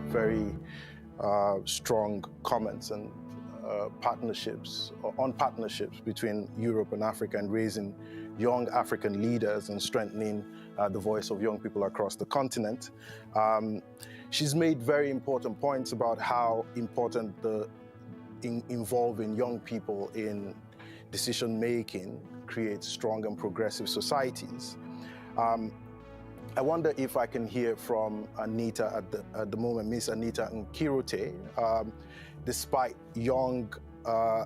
very strong comments and partnerships between Europe and Africa and raising young African leaders and strengthening the voice of young people across the continent. She's made very important points about how important involving young people in decision-making creates strong and progressive societies. I wonder if I can hear from Anita at the moment, Miss Anita Nkirote. Despite young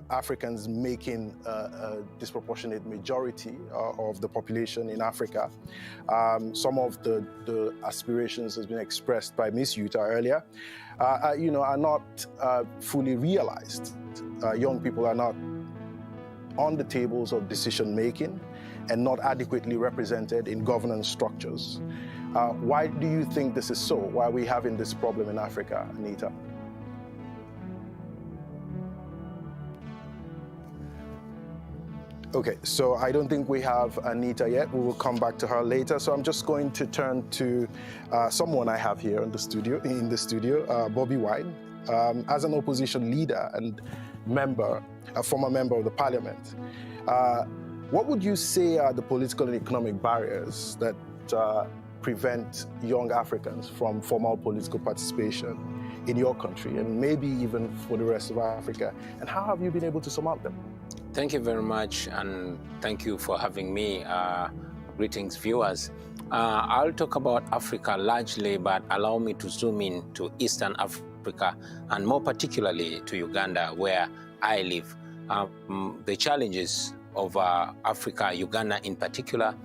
Africans making a disproportionate majority of the population in Africa, some of the aspirations has been expressed by Miss Yuta earlier, are not fully realized. Young people are not on the tables of decision-making and not adequately represented in governance structures. Why do you think this is so? Why are we having this problem in Africa, Anita? Okay, so I don't think we have Anita yet. We will come back to her later. So I'm just going to turn to someone I have here in the studio, Bobi Wine. As an opposition leader and a former member of the parliament, what would you say are the political and economic barriers that prevent young Africans from formal political participation in your country and maybe even for the rest of Africa? And how have you been able to surmount them? Thank you very much, and thank you for having me. Greetings, viewers. I'll talk about Africa largely, but allow me to zoom in to Eastern Africa, and more particularly to Uganda, where I live. The challenges of Africa, Uganda in particular,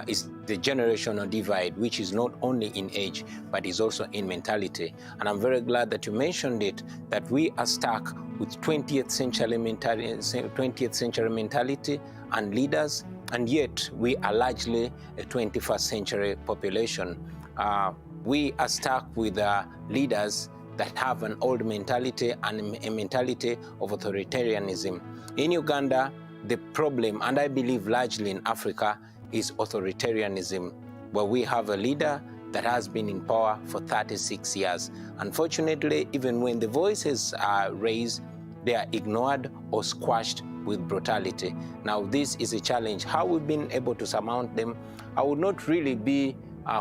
is the generational divide, which is not only in age, but is also in mentality. And I'm very glad that you mentioned it, that we are stuck with 20th century mentality and leaders, and yet we are largely a 21st century population. We are stuck with leaders that have an old mentality and a mentality of authoritarianism. In Uganda, the problem, and I believe largely in Africa, is authoritarianism, where we have a leader that has been in power for 36 years. Unfortunately, even when the voices are raised, they are ignored or squashed with brutality. Now, this is a challenge. How we've been able to surmount them, I would not really be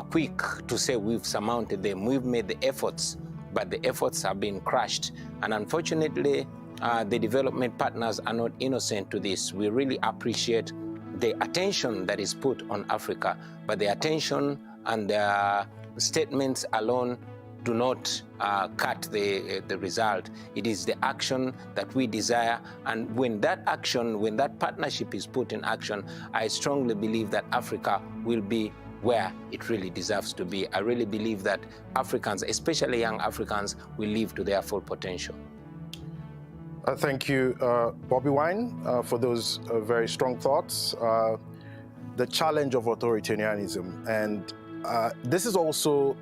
quick to say we've surmounted them. We've made the efforts, but the efforts have been crushed. And unfortunately, the development partners are not innocent to this. We really appreciate the attention that is put on Africa, but the attention and the statements alone do not cut the result. It is the action that we desire, and when that partnership is put in action, I strongly believe that Africa will be where it really deserves to be. I really believe that Africans, especially young Africans, will live to their full potential. Thank you, Bobi Wine, for those very strong thoughts. The challenge of authoritarianism, and this is also,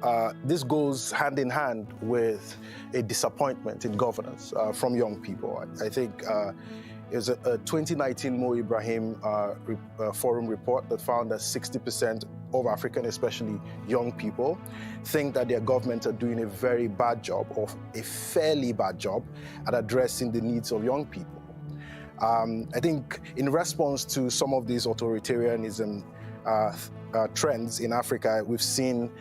this goes hand in hand with a disappointment in governance from young people. I think it was a 2019 Mo Ibrahim Forum report that found that 60% of African, especially young people, think that their governments are doing a very bad job, or a fairly bad job, at addressing the needs of young people. I think in response to some of these authoritarianism trends in Africa, we've seen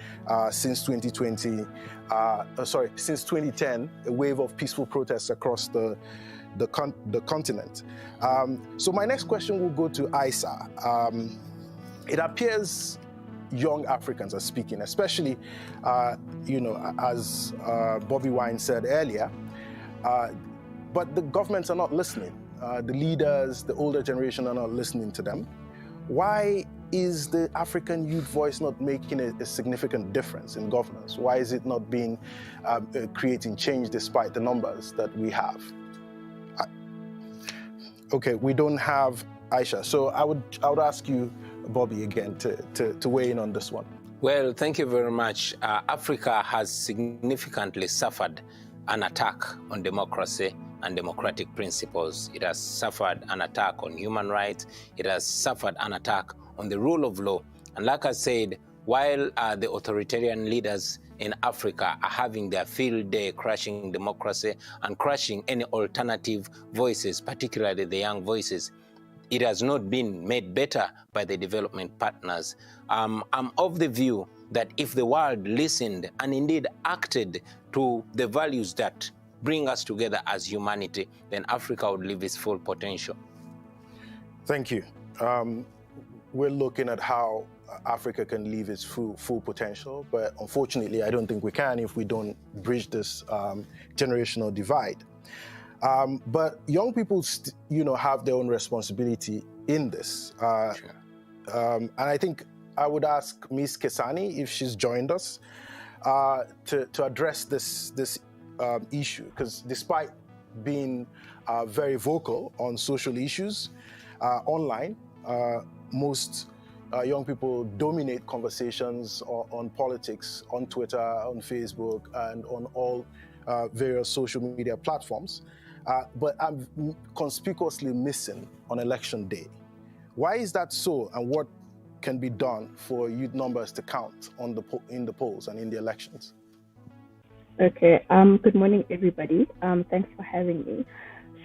since 2010, a wave of peaceful protests across the continent. So my next question will go to Isa. It appears young Africans are speaking, especially, as Bobi Wine said earlier, but the governments are not listening. The leaders, the older generation are not listening to them. Why is the African youth voice not making a significant difference in governance? Why is it not being creating change despite the numbers that we have? Okay, we don't have Aisha, so I would ask you, Bobi, again to weigh in on this one. Well, thank you very much. Africa has significantly suffered an attack on democracy and democratic principles. It has suffered an attack on human rights. It has suffered an attack on the rule of law. And like I said, while the authoritarian leaders in Africa are having their field day crushing democracy and crushing any alternative voices, particularly the young voices. It has not been made better by the development partners. I'm of the view that if the world listened and indeed acted to the values that bring us together as humanity, then Africa would live its full potential. Thank you. We're looking at how Africa can live its full potential, but unfortunately, I don't think we can if we don't bridge this generational divide. But young people, have their own responsibility in this. Sure. And I think I would ask Ms. Kesani if she's joined us to address this issue, because despite being very vocal on social issues online, most young people dominate conversations on politics on Twitter, on Facebook, and on all various social media platforms. But I'm conspicuously missing on election day. Why is that so, and what can be done for youth numbers to count in the polls and in the elections? Okay, good morning, everybody. Thanks for having me.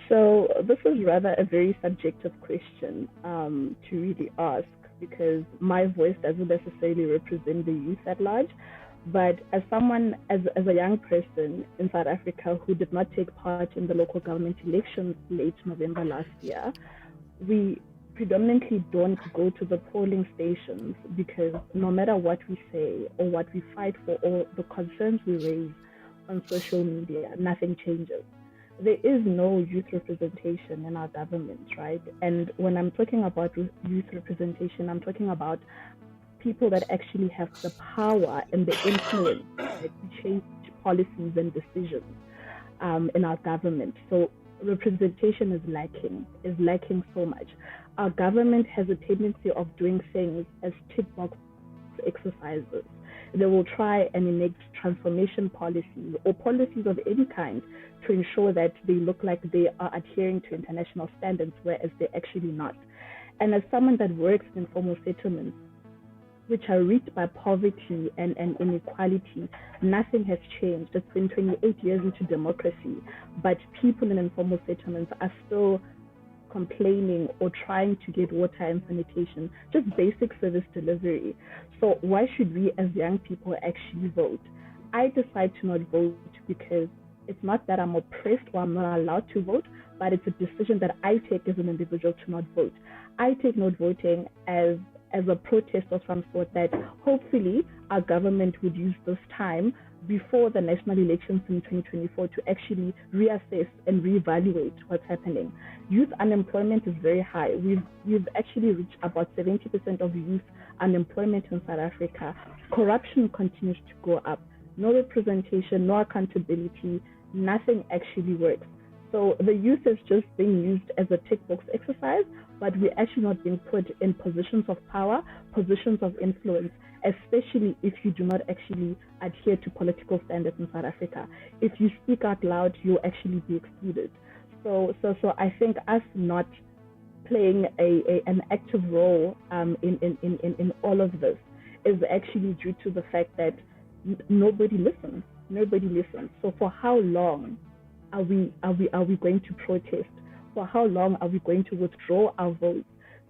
So this is rather a very subjective question to really ask, because my voice doesn't necessarily represent the youth at large. But as someone, as a young person in South Africa who did not take part in the local government elections late November last year, we predominantly don't go to the polling stations because no matter what we say or what we fight for or the concerns we raise on social media, nothing changes. There is no youth representation in our government, right? And when I'm talking about youth representation, I'm talking about people that actually have the power and the influence to change policies and decisions in our government. So representation is lacking so much. Our government has a tendency of doing things as tick box exercises. They will try and enact transformation policies or policies of any kind to ensure that they look like they are adhering to international standards, whereas they're actually not. And as someone that works in informal settlements, which are reached by poverty and inequality, nothing has changed. It's been 28 years into democracy, but people in informal settlements are still complaining or trying to get water and sanitation, just basic service delivery. So why should we as young people actually vote? I decide to not vote because it's not that I'm oppressed or I'm not allowed to vote, but it's a decision that I take as an individual to not vote. I take not voting as a protest of some sort, that hopefully our government would use this time before the national elections in 2024 to actually reassess and reevaluate what's happening. Youth unemployment is very high. We've actually reached about 70% of youth unemployment in South Africa. Corruption continues to go up. No representation, no accountability, nothing actually works. So the youth is just being used as a tick box exercise, but we're actually not being put in positions of power, positions of influence, especially if you do not actually adhere to political standards in South Africa. If you speak out loud, you'll actually be excluded. So I think us not playing an active role in all of this is actually due to the fact that nobody listens. So for how long are we going to protest? For how long are we going to withdraw our votes?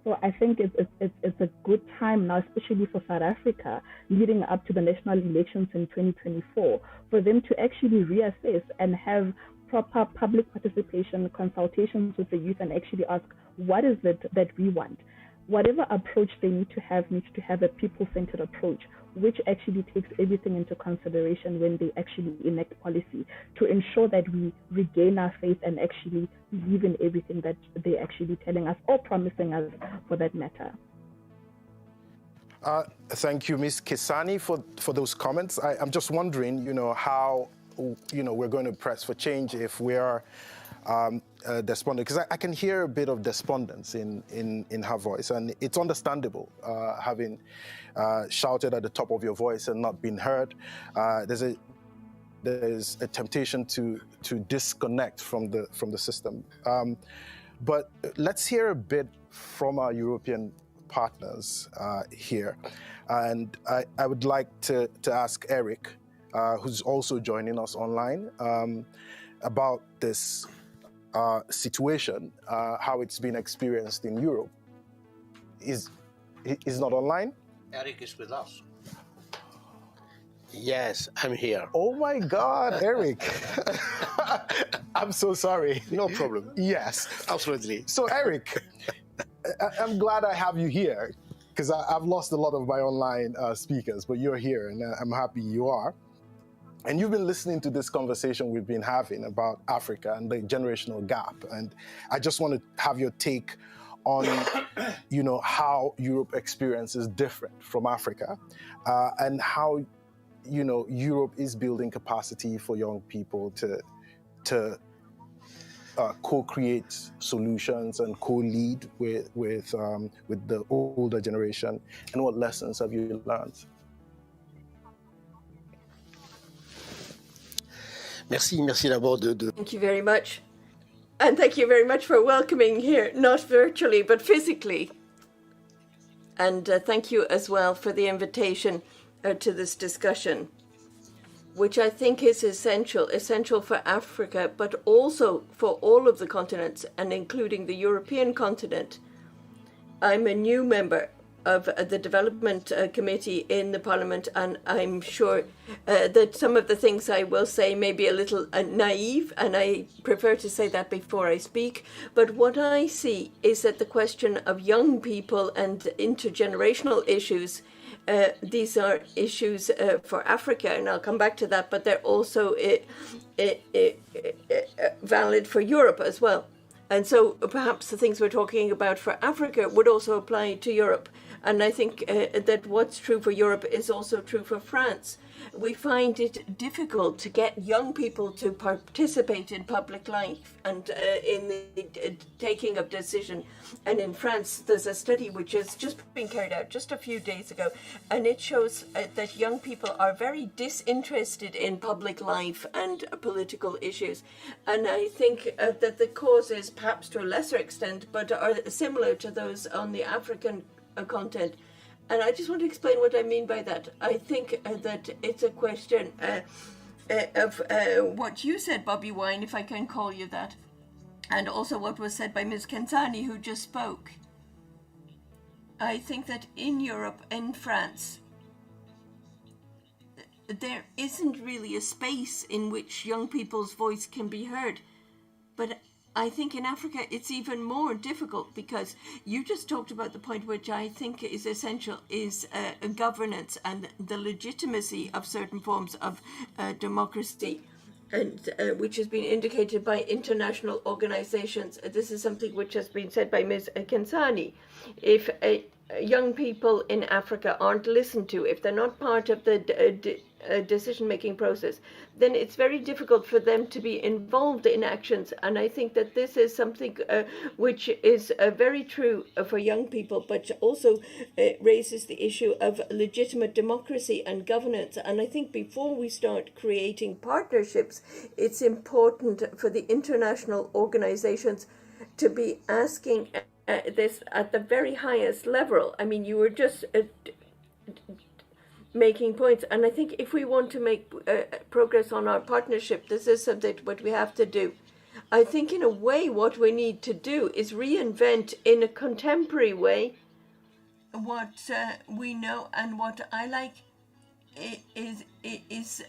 So I think it's a good time now, especially for South Africa, leading up to the national elections in 2024, for them to actually reassess and have proper public participation, consultations with the youth, and actually ask, what is it that we want? Whatever approach they need to have needs to have a people-centered approach, which actually takes everything into consideration when they actually enact policy, to ensure that we regain our faith and actually believe in everything that they're actually telling us or promising us, for that matter. Thank you, Ms. Kesani, for those comments. I'm just wondering, how, we're going to press for change if we are despondent, because I can hear a bit of despondence in her voice, and it's understandable, having shouted at the top of your voice and not been heard. There's a temptation to disconnect from the system. But let's hear a bit from our European partners here, and I would like to ask Eric who's also joining us online, about this situation, how it's been experienced in Europe. Is not online? Eric is with us. Yes, I'm here. Oh my God, Eric. I'm so sorry. No problem. Yes. Absolutely. So Eric, I'm glad I have you here, because I've lost a lot of my online speakers, but you're here and I'm happy you are. And you've been listening to this conversation we've been having about Africa and the generational gap. And I just want to have your take on, how Europe experiences different from Africa, and how, Europe is building capacity for young people to co-create solutions and co-lead with the older generation. And what lessons have you learned? Merci d'abord de... Thank you very much. And thank you very much for welcoming here, not virtually, but physically. And thank you as well for the invitation to this discussion, which I think is essential for Africa, but also for all of the continents, and including the European continent. I'm a new member of the Development Committee in the Parliament, and I'm sure that some of the things I will say may be a little naive, and I prefer to say that before I speak. But what I see is that the question of young people and intergenerational issues, these are issues for Africa, and I'll come back to that, but they're also valid for Europe as well. And so perhaps the things we're talking about for Africa would also apply to Europe. And I think that what's true for Europe is also true for France. We find it difficult to get young people to participate in public life and in the taking of decision. And in France, there's a study which has just been carried out just a few days ago, and it shows that young people are very disinterested in public life and political issues. And I think that the causes, perhaps to a lesser extent, but are similar to those on the African content. And I just want to explain what I mean by that. I think that it's a question of what you said, Bobi Wine, if I can call you that, and also what was said by Ms. Kyagulanyi, who just spoke. I think that in Europe and France, there isn't really a space in which young people's voice can be heard. But I think in Africa it's even more difficult, because you just talked about the point which I think is essential, is governance and the legitimacy of certain forms of democracy, and which has been indicated by international organizations. This is something which has been said by Ms. Kyagulanyi. If young people in Africa aren't listened to, if they're not part of the decision-making process, then it's very difficult for them to be involved in actions. And I think that this is something which is very true for young people, but also raises the issue of legitimate democracy and governance. And I think before we start creating partnerships, it's important for the international organizations to be asking this at the very highest level. I mean, you were just making points, and I think if we want to make progress on our partnership, this is something what we have to do. I think in a way what we need to do is reinvent in a contemporary way what we know, and what I like is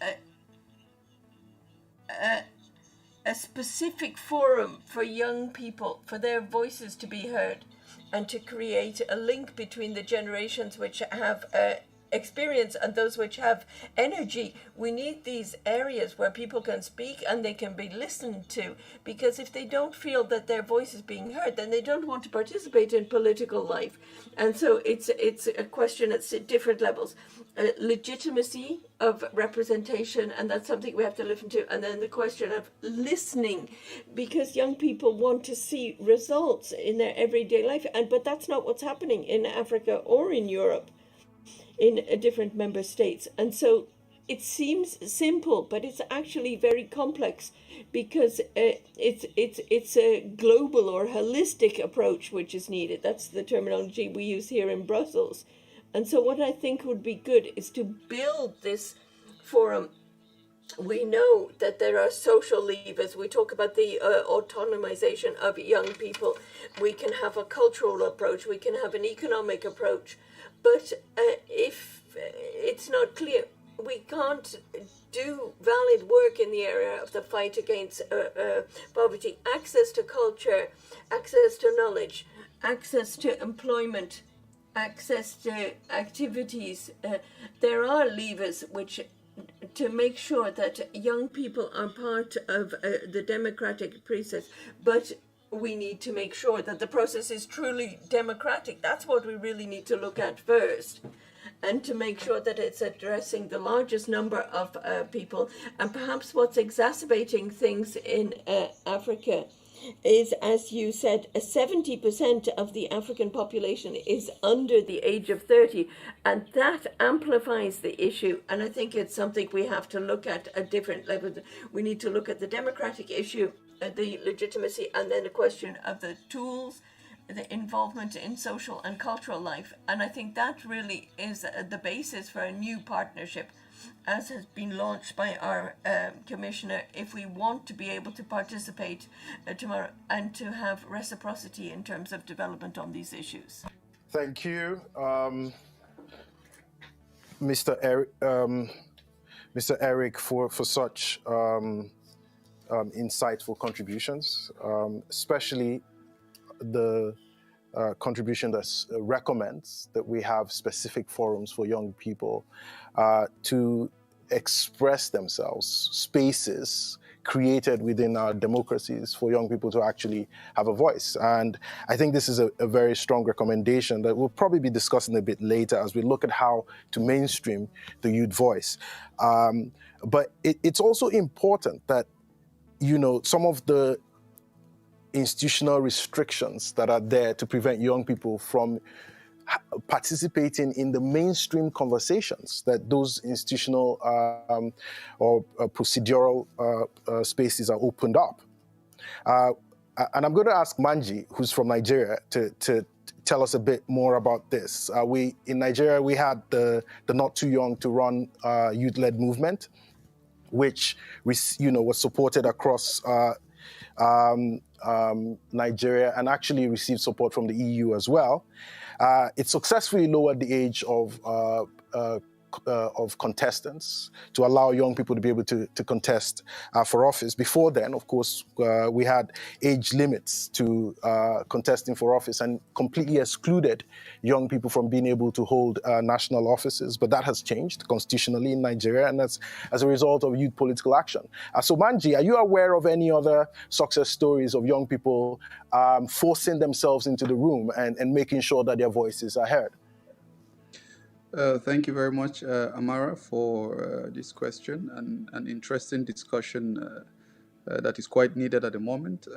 a specific forum for young people, for their voices to be heard, and to create a link between the generations which have experience and those which have energy. We need these areas where people can speak and they can be listened to, because if they don't feel that their voice is being heard, then they don't want to participate in political life. And so it's a question at different levels. Legitimacy of representation, and that's something we have to listen to. And then the question of listening, because young people want to see results in their everyday life, but that's not what's happening in Africa or in Europe, in different member states. And so it seems simple, but it's actually very complex, because it's a global or holistic approach which is needed. That's the terminology we use here in Brussels. And so what I think would be good is to build this forum we know that there are social levers. We talk about the autonomization of young people. We can have a cultural approach. We can have an economic approach. But if it's not clear, we can't do valid work in the area of the fight against poverty. Access to culture, access to knowledge, access to employment, access to activities. There are levers which to make sure that young people are part of the democratic process, but we need to make sure that the process is truly democratic. That's what we really need to look at first, and to make sure that it's addressing the largest number of people. And perhaps what's exacerbating things in Africa is, as you said, 70% of the African population is under the age of 30, and that amplifies the issue. And I think it's something we have to look at different levels. We need to look at the democratic issue, the legitimacy, and then the question of the tools, the involvement in social and cultural life. And I think that really is the basis for a new partnership, as has been launched by our commissioner, if we want to be able to participate tomorrow and to have reciprocity in terms of development on these issues. Thank you, Mr. Eric, for such insightful contributions, especially the contribution that recommends that we have specific forums for young people to express themselves, spaces created within our democracies for young people to actually have a voice. And I think this is a very strong recommendation that we'll probably be discussing a bit later as we look at how to mainstream the youth voice. But it's also important that, you know, some of the institutional restrictions that are there to prevent young people from participating in the mainstream conversations that those institutional or procedural spaces are opened up. And I'm going to ask Manji, who's from Nigeria, to tell us a bit more about this. In Nigeria, we had the Not Too Young to Run youth-led movement, which was supported across Nigeria and actually received support from the EU as well. It successfully lowered the age of contestants to allow young people to be able to contest for office. Before then, of course, we had age limits to contesting for office and completely excluded young people from being able to hold national offices. But that has changed constitutionally in Nigeria, and that's as a result of youth political action. So Manji, are you aware of any other success stories of young people forcing themselves into the room and making sure that their voices are heard? Thank you very much, Amara, for this question and an interesting discussion that is quite needed at the moment.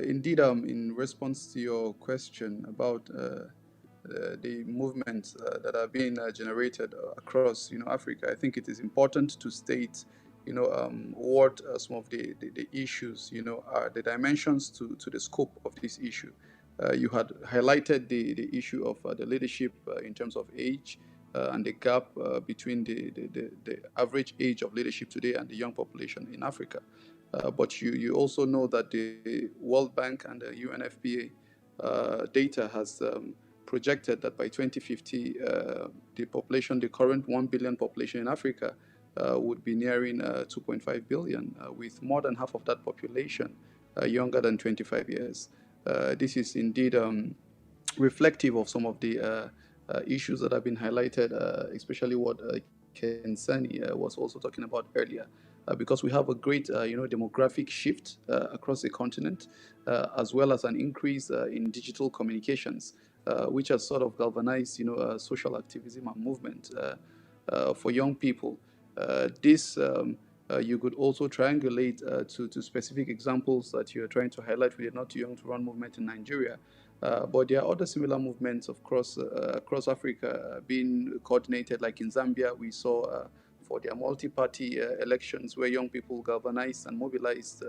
Indeed, in response to your question about the movements that are being generated across, Africa, I think it is important to state, what some of the issues, are the dimensions to the scope of this issue. You had highlighted the issue of the leadership in terms of age and the gap between the average age of leadership today and the young population in Africa. But you also know that the World Bank and the UNFPA data has projected that by 2050, the current 1 billion population in Africa would be nearing 2.5 billion, with more than half of that population younger than 25 years. This is indeed reflective of some of the issues that have been highlighted, especially what Kensani was also talking about earlier, because we have a great demographic shift across the continent, as well as an increase in digital communications, which has sort of galvanized social activism and movement for young people. This you could also triangulate to specific examples that you're trying to highlight with the Not Too Young to Run movement in Nigeria. But there are other similar movements across Africa being coordinated, like in Zambia, we saw for their multi-party elections where young people galvanized and mobilized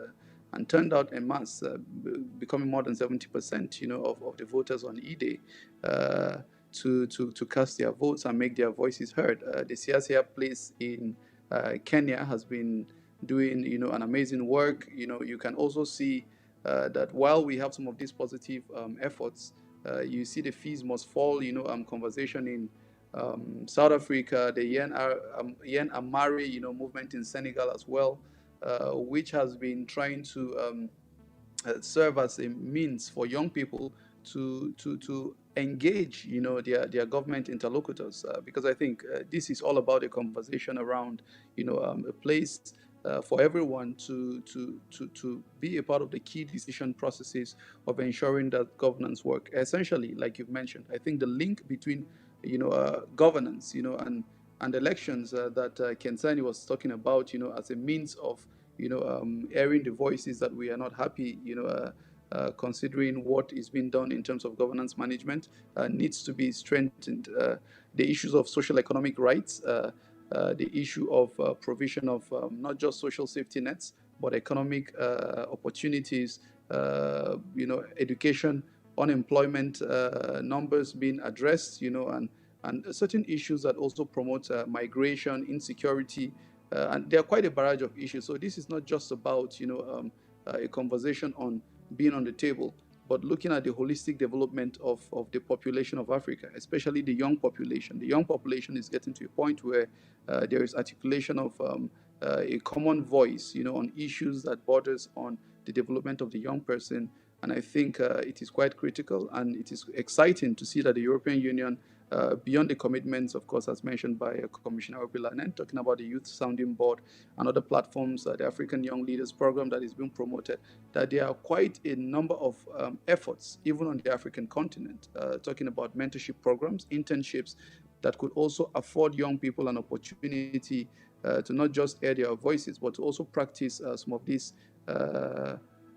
and turned out en masse, becoming more than 70% of the voters on E-Day to cast their votes and make their voices heard. The Siasia plays in Kenya has been doing, an amazing work. You can also see that while we have some of these positive efforts, you see the fees must fall, conversation in South Africa, the Yen Amari, movement in Senegal as well, which has been trying to serve as a means for young people to engage, their government interlocutors, because I think this is all about a conversation around, a place for everyone to be a part of the key decision processes of ensuring that governance work. Essentially, like you've mentioned, I think the link between, governance, and elections that Kensani was talking about, as a means of, airing the voices that we are not happy, considering what is being done in terms of governance management, needs to be strengthened. The issues of social economic rights, the issue of provision of not just social safety nets, but economic opportunities, education, unemployment numbers being addressed, and certain issues that also promote migration, insecurity, and there are quite a barrage of issues. So this is not just about, a conversation on being on the table, but looking at the holistic development of the population of Africa, especially the young population. The young population is getting to a point where there is articulation of a common voice, on issues that borders on the development of the young person. And I think it is quite critical, and it is exciting to see that the European Union, beyond the commitments, of course, as mentioned by Commissioner Obilanen, talking about the Youth Sounding Board and other platforms, the African Young Leaders Program that is being promoted, that there are quite a number of efforts, even on the African continent, talking about mentorship programs, internships, that could also afford young people an opportunity to not just air their voices, but to also practice some of these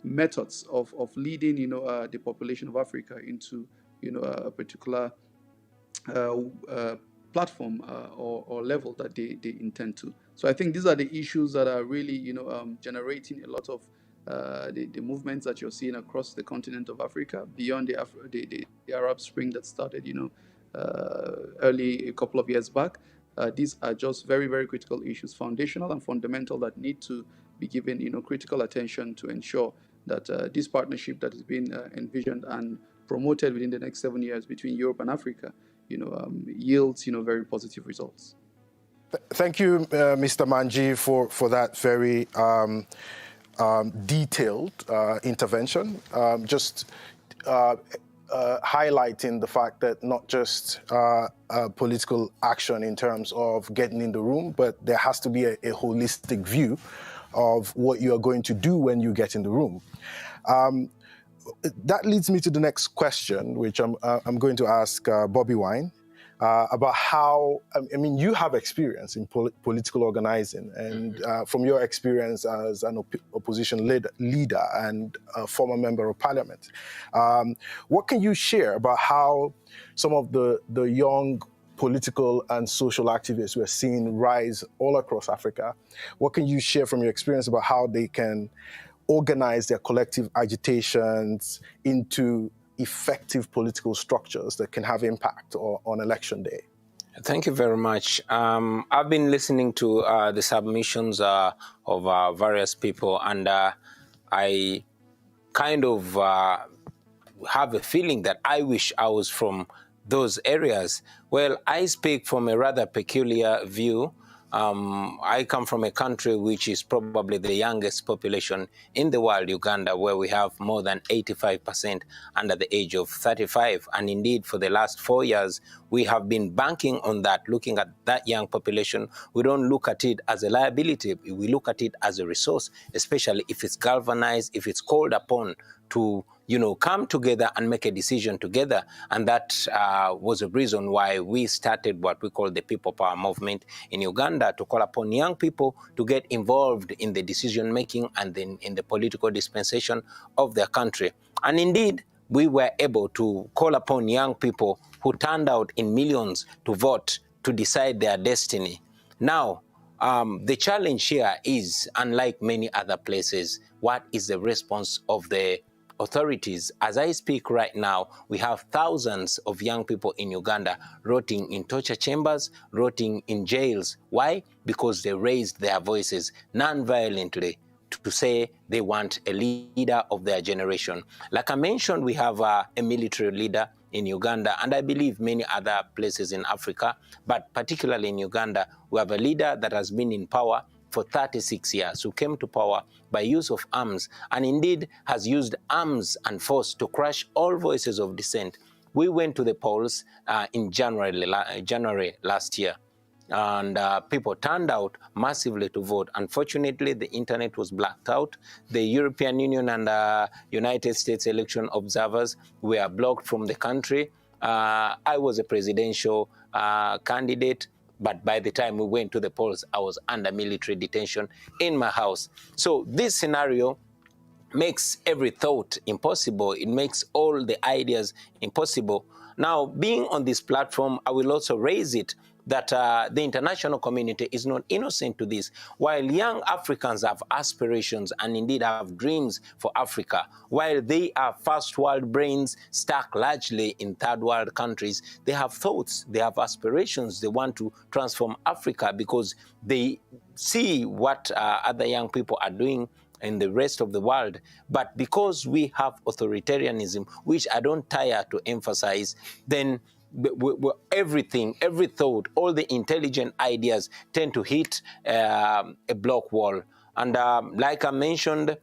methods of leading, the population of Africa into, a particular platform or level that they intend to. So I think these are the issues that are really, generating a lot of the movements that you're seeing across the continent of Africa, beyond the Arab Spring that started, early a couple of years back. These are just very, very critical issues, foundational and fundamental, that need to be given, critical attention to ensure that this partnership that is being envisioned and promoted within the next 7 years between Europe and Africa, yields, very positive results. Thank you, Mr. Manji, for that very detailed intervention. Just highlighting the fact that not just political action in terms of getting in the room, but there has to be a holistic view of what you are going to do when you get in the room. That leads me to the next question, which I'm going to ask Bobi Wine about how, you have experience in political organizing, and from your experience as an opposition leader and a former member of parliament, what can you share about how some of the young political and social activists we're seeing rise all across Africa? What can you share from your experience about how they can organize their collective agitations into effective political structures that can have impact on election day? Thank you very much. I've been listening to the submissions of various people, and I kind of have a feeling that I wish I was from those areas. Well, I speak from a rather peculiar view. I come from a country which is probably the youngest population in the world, Uganda, where we have more than 85% under the age of 35. And indeed, for the last 4 years, we have been banking on that, looking at that young population. We don't look at it as a liability. We look at it as a resource, especially if it's galvanized, if it's called upon to come together and make a decision together. And that was a reason why we started what we call the People Power Movement in Uganda, to call upon young people to get involved in the decision-making and then in the political dispensation of their country. And indeed, we were able to call upon young people who turned out in millions to vote to decide their destiny. Now, the challenge here is, unlike many other places, what is the response of the authorities. As I speak right now, we have thousands of young people in Uganda rotting in torture chambers, rotting in jails. Why? Because they raised their voices non-violently to say they want a leader of their generation. Like I mentioned, we have a military leader in Uganda, and I believe many other places in Africa, but particularly in Uganda, we have a leader that has been in power for 36 years, who came to power by use of arms, and indeed has used arms and force to crush all voices of dissent. We went to the polls in January last year, and people turned out massively to vote. Unfortunately, the internet was blacked out. The European Union and United States election observers were blocked from the country. I was a presidential candidate, but by the time we went to the polls, I was under military detention in my house. So this scenario makes every thought impossible. It makes all the ideas impossible. Now, being on this platform, I will also raise it that the international community is not innocent to this. While young Africans have aspirations and indeed have dreams for Africa, while they are first world brains stuck largely in third world countries, they have thoughts, they have aspirations, they want to transform Africa because they see what other young people are doing in the rest of the world. But because we have authoritarianism, which I don't tire to emphasize, then everything, every thought, all the intelligent ideas tend to hit a block wall. And like I mentioned,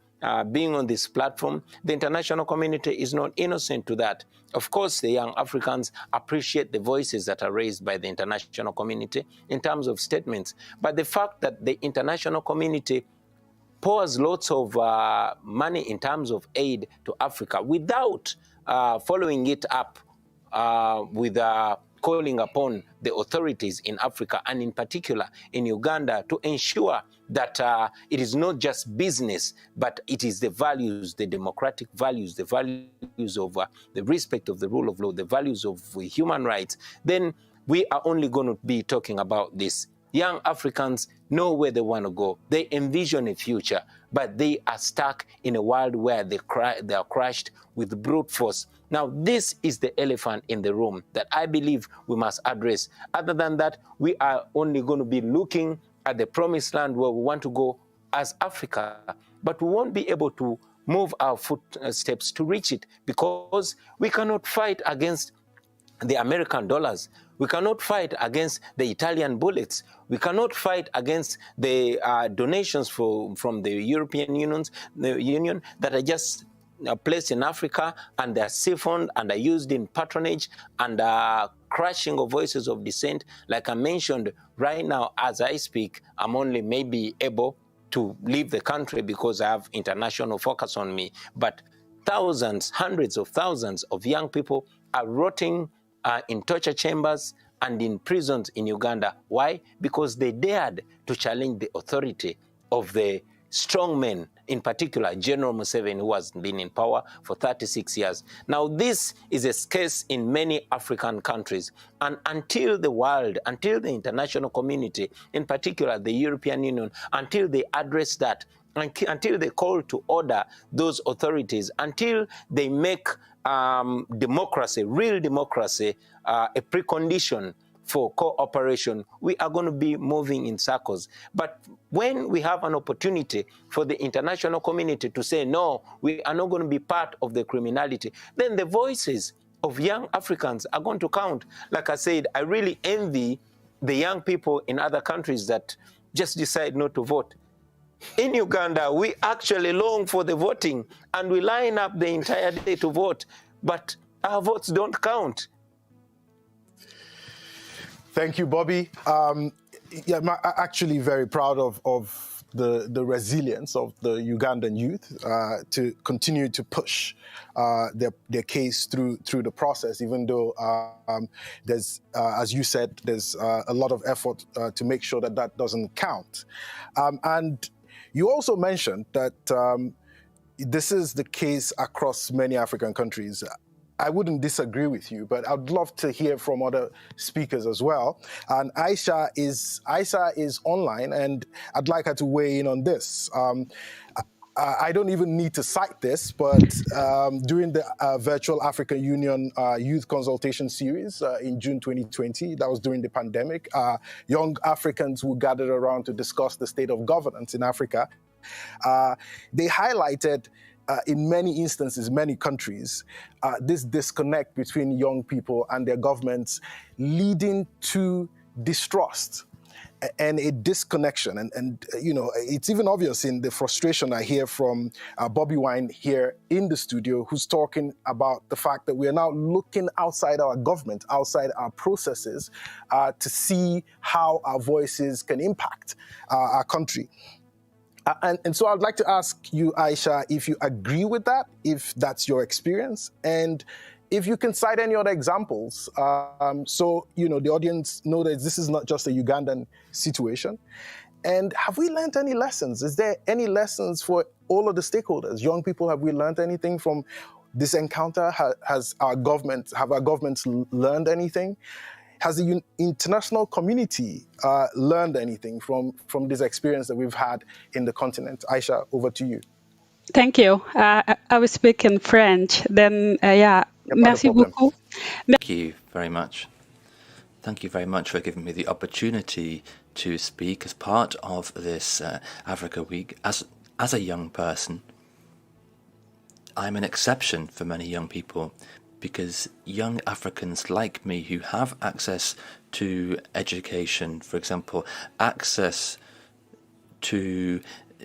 being on this platform, the international community is not innocent to that. Of course, the young Africans appreciate the voices that are raised by the international community in terms of statements. But the fact that the international community pours lots of money in terms of aid to Africa without following it up with calling upon the authorities in Africa and in particular in Uganda to ensure that it is not just business, but it is the values, the democratic values, the values of the respect of the rule of law, the values of human rights, then we are only going to be talking about this. Young Africans know where they want to go. They envision a future, but they are stuck in a world where they are crushed with brute force. Now, this is the elephant in the room that I believe we must address. Other than that, we are only going to be looking at the promised land where we want to go as Africa, but we won't be able to move our footsteps to reach it because we cannot fight against the American dollars. We cannot fight against the Italian bullets. We cannot fight against the donations from the European Union that are just placed in Africa, and they are siphoned and are used in patronage and crushing of voices of dissent. Like I mentioned, right now, as I speak, I'm only maybe able to leave the country because I have international focus on me. But thousands, hundreds of thousands of young people are rotting in torture chambers and in prisons in Uganda. Why? Because they dared to challenge the authority of the strong men, in particular General Museveni, who has been in power for 36 years. Now, this is a case in many African countries. And until the world, until the international community, in particular the European Union, until they address that, until they call to order those authorities, until they make democracy, real democracy, a precondition for cooperation, we are going to be moving in circles. But when we have an opportunity for the international community to say, no, we are not going to be part of the criminality, then the voices of young Africans are going to count. Like I said, I really envy the young people in other countries that just decide not to vote. In Uganda, we actually long for the voting, and we line up the entire day to vote, but our votes don't count. Thank you, Bobi. Yeah, I'm actually very proud of the resilience of the Ugandan youth to continue to push their case through the process, even though there's, as you said, there's a lot of effort to make sure that that doesn't count. And you also mentioned that this is the case across many African countries. I wouldn't disagree with you, but I'd love to hear from other speakers as well. And Aisha is online, and I'd like her to weigh in on this. I don't even need to cite this, but during the Virtual African Union Youth Consultation Series in June 2020, that was during the pandemic, young Africans who gathered around to discuss the state of governance in Africa, they highlighted in many instances, many countries, this disconnect between young people and their governments, leading to distrust and a disconnection. And you know, it's even obvious in the frustration I hear from Bobi Wine here in the studio, who's talking about the fact that we are now looking outside our government, outside our processes, to see how our voices can impact our country. And so I'd like to ask you, Aisha, if you agree with that, if that's your experience, and if you can cite any other examples, so you know the audience know that this is not just a Ugandan situation. And have we learned any lessons? Is there any lessons for all of the stakeholders? Young people, have we learned anything from this encounter? Have our governments learned anything? Has the international community learned anything from this experience that we've had in the continent? Aisha, over to you. Thank you. I will speak in French. Then, yeah, merci beaucoup. Thank you very much. Thank you very much for giving me the opportunity to speak as part of this Africa Week. As a young person, I'm an exception for many young people, because young Africans like me who have access to education, for example, access to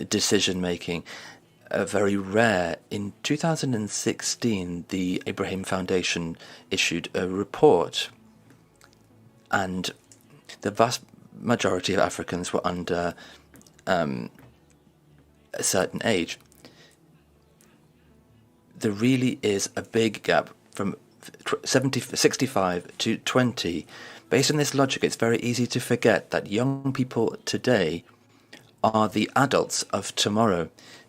decision making, are very rare. In 2016, the Abraham Foundation issued a report, and the vast majority of Africans were under a certain age. There really is a big gap from 65 to 20. Based on this logic, it's very easy to forget that young people today are the adults of tomorrow.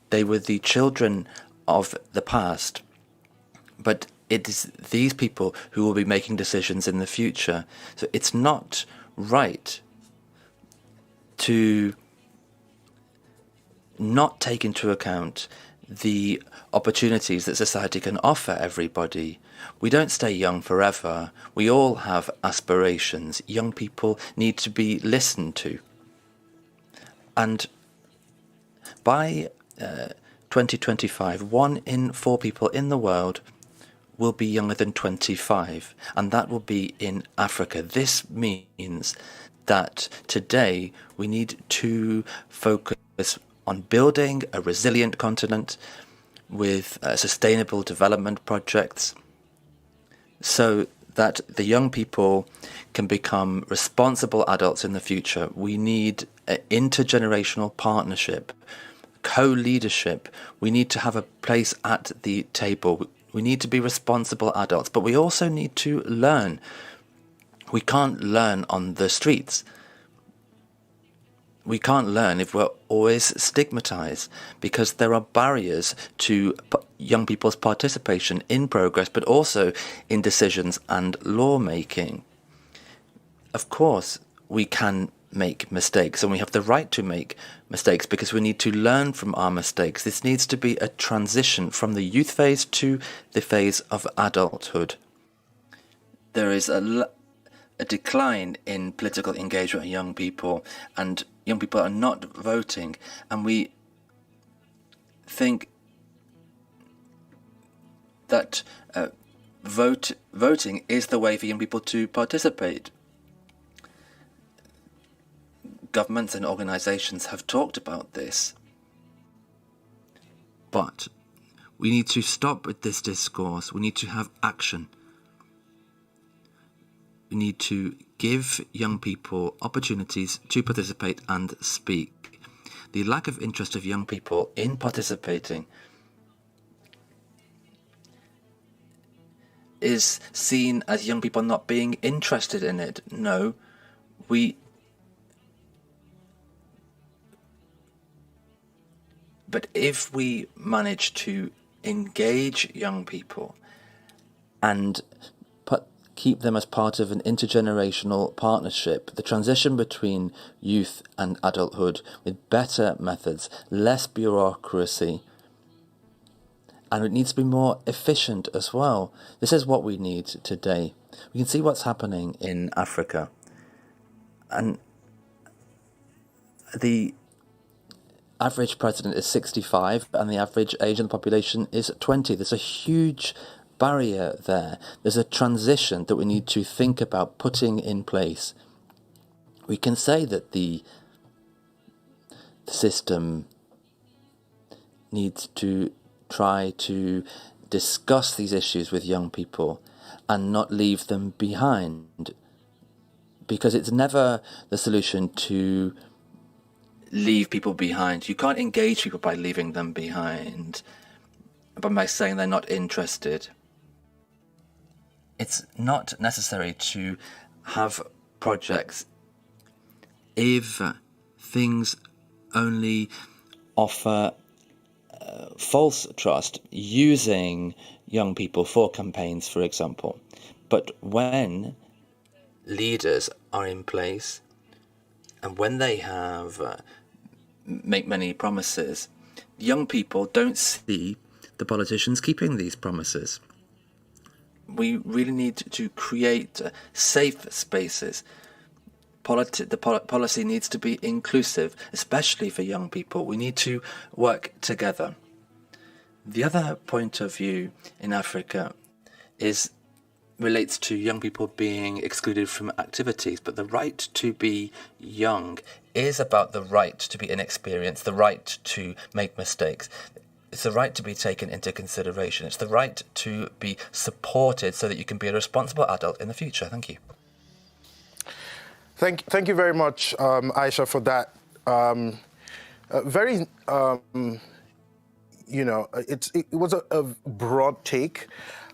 They were the children of the past, but it is these people who will be making decisions in the future. So it's not right to not take into account the opportunities that society can offer everybody. We don't stay young forever. We all have aspirations. Young people need to be listened to. And by 2025, 1 in 4 people in the world will be younger than 25, and that will be in Africa. This means that today we need to focus on building a resilient continent with sustainable development projects, so that the young people can become responsible adults in the future. We need an intergenerational partnership, co-leadership. We need to have a place at the table. We need to be responsible adults, but we also need to learn. We can't learn on the streets. We can't learn if we're always stigmatized, because there are barriers to young people's participation in progress, but also in decisions and lawmaking. Of course, we can make mistakes, and we have the right to make mistakes because we need to learn from our mistakes. This needs to be a transition from the youth phase to the phase of adulthood. There is a decline in political engagement of young people, and young people are not voting, and we think that voting is the way for young people to participate. Governments and organizations have talked about this, but we need to stop with this discourse. We need to have action. We need to give young people opportunities to participate and speak. The lack of interest of young people in participating is seen as young people not being interested in it. No, but if we manage to engage young people and keep them as part of an intergenerational partnership, the transition between youth and adulthood with better methods, less bureaucracy, and it needs to be more efficient as well. This is what we need today. We can see what's happening in Africa, and the average president is 65 and the average age of the population is 20. There's a huge barrier there. There's a transition that we need to think about putting in place. We can say that the system needs to try to discuss these issues with young people and not leave them behind, because it's never the solution to leave people behind. You can't engage people by leaving them behind, but by saying they're not interested. It's not necessary to have projects if things only offer false trust, using young people for campaigns, for example. But when leaders are in place and when they have make many promises, young people don't see the politicians keeping these promises. We really need to create safe spaces. The policy needs to be inclusive, especially for young people. We need to work together. The other point of view in Africa relates to young people being excluded from activities, but the right to be young is about the right to be inexperienced, the right to make mistakes. It's the right to be taken into consideration. It's the right to be supported so that you can be a responsible adult in the future. Thank you. Thank you very much, Aisha, for that. It was a broad take,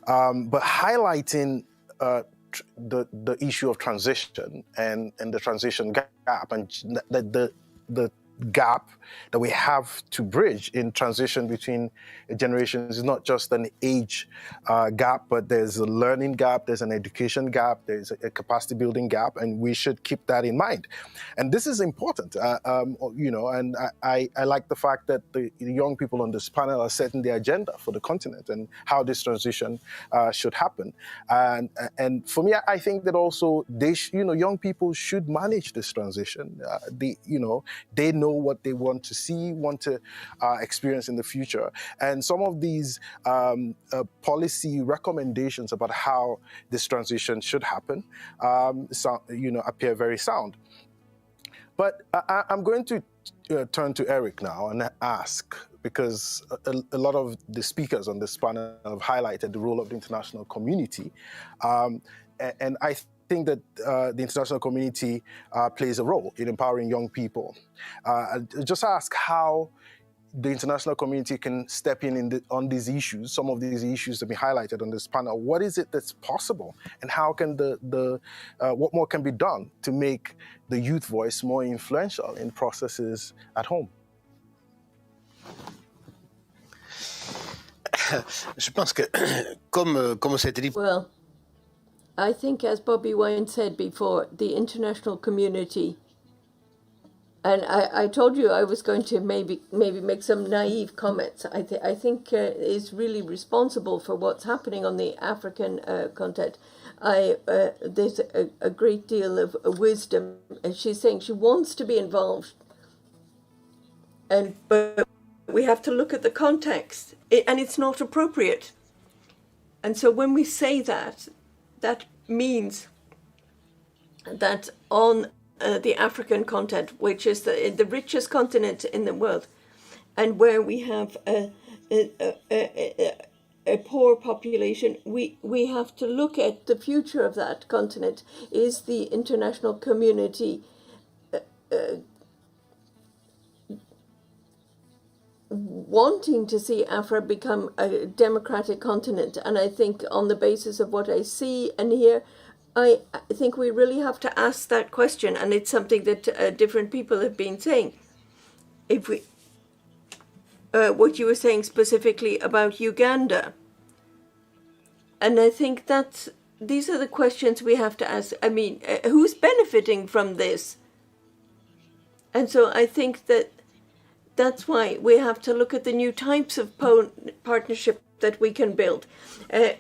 but highlighting the issue of transition and the transition gap and the gap that we have to bridge in transition between generations is not just an age gap, but there's a learning gap, there's an education gap, there's a capacity building gap, and we should keep that in mind. And this is important, and I like the fact that the young people on this panel are setting the agenda for the continent and how this transition should happen. And for me, I think that also young people should manage this transition. They know what they want to see, want to experience in the future. And some of these policy recommendations about how this transition should happen, appear very sound. But I'm going to turn to Eric now and ask, because a lot of the speakers on this panel have highlighted the role of the international community. And I think that the international community plays a role in empowering young people. Just ask how the international community can step in on these issues, some of these issues that be highlighted on this panel. What is it that's possible, and how can what more can be done to make the youth voice more influential in processes at home? Je pense que, comme ça a été dit. Well, I think, as Bobi Wine said before, the international community, and I told you I was going to maybe make some naive comments, I think is really responsible for what's happening on the African continent. There's a great deal of wisdom, and she's saying she wants to be involved, but we have to look at the context, and it's not appropriate. And so when we say that, that means that on the African continent, which is the richest continent in the world, and where we have a poor population, we have to look at the future of that continent. Is the international community wanting to see Africa become a democratic continent? And I think on the basis of what I see and hear, I think we really have to ask that question, and it's something that different people have been saying. If we, what you were saying specifically about Uganda, and I think these are the questions we have to ask. I mean, who's benefiting from this? And so I think that that's why we have to look at the new types of partnership that we can build.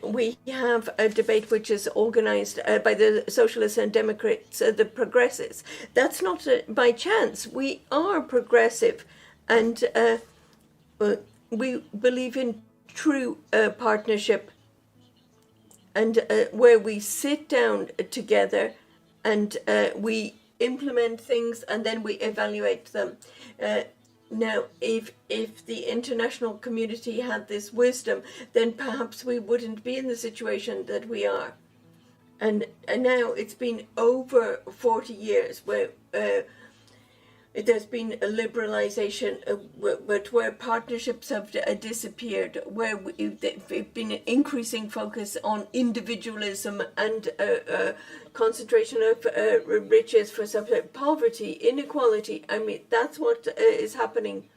We have a debate which is organized by the Socialists and Democrats, the Progressives. That's not by chance. We are progressive, and we believe in true partnership, and where we sit down together and we implement things and then we evaluate them. Now, if the international community had this wisdom, then perhaps we wouldn't be in the situation that we are. And now it's been over 40 years where there's been a liberalization, but where partnerships have disappeared, where there've been an increasing focus on individualism and concentration of riches for poverty, inequality. I mean, that's what is happening.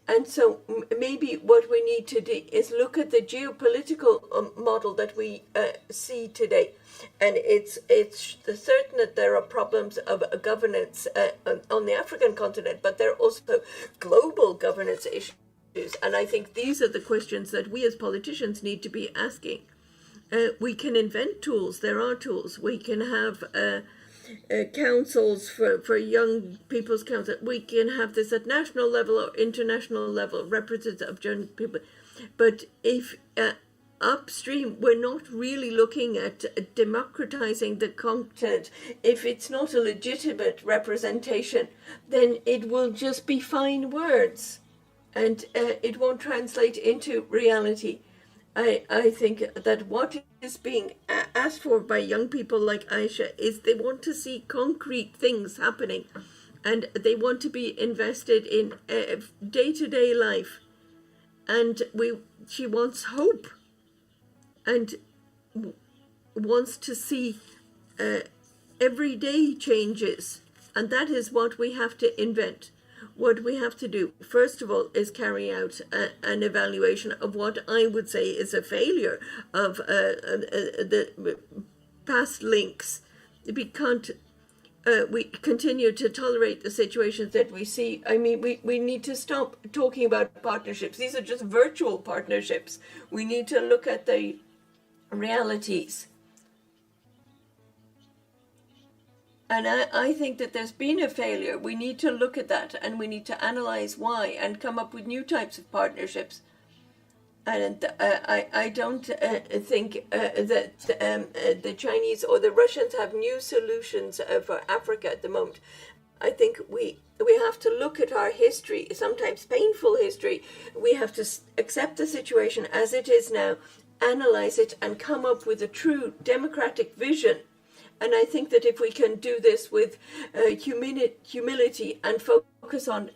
And so maybe what we need to do is look at the geopolitical model that we see today. And it's certain that there are problems of governance on the African continent, but there are also global governance issues. And I think these are the questions that we as politicians need to be asking. We can invent tools. There are tools. We can have councils for young people's council. We can have this at national level or international level, representatives of young people. But if upstream we're not really looking at democratizing the content, if it's not a legitimate representation, then it will just be fine words and it won't translate into reality. I think that what is being asked for by young people like Aisha is they want to see concrete things happening, and they want to be invested in day-to-day life, and she wants hope and wants to see everyday changes, and that is what we have to invent. What we have to do, first of all, is carry out an evaluation of what I would say is a failure of the past links. We can't we continue to tolerate the situations that we see. I mean, we need to stop talking about partnerships. These are just virtual partnerships. We need to look at the realities. And I think that there's been a failure. We need to look at that, and we need to analyze why and come up with new types of partnerships. And I don't think that the Chinese or the Russians have new solutions for Africa at the moment. I think we have to look at our history, sometimes painful history. We have to accept the situation as it is now, analyze it, and come up with a true democratic vision. And I think that if we can do this with humility and focus on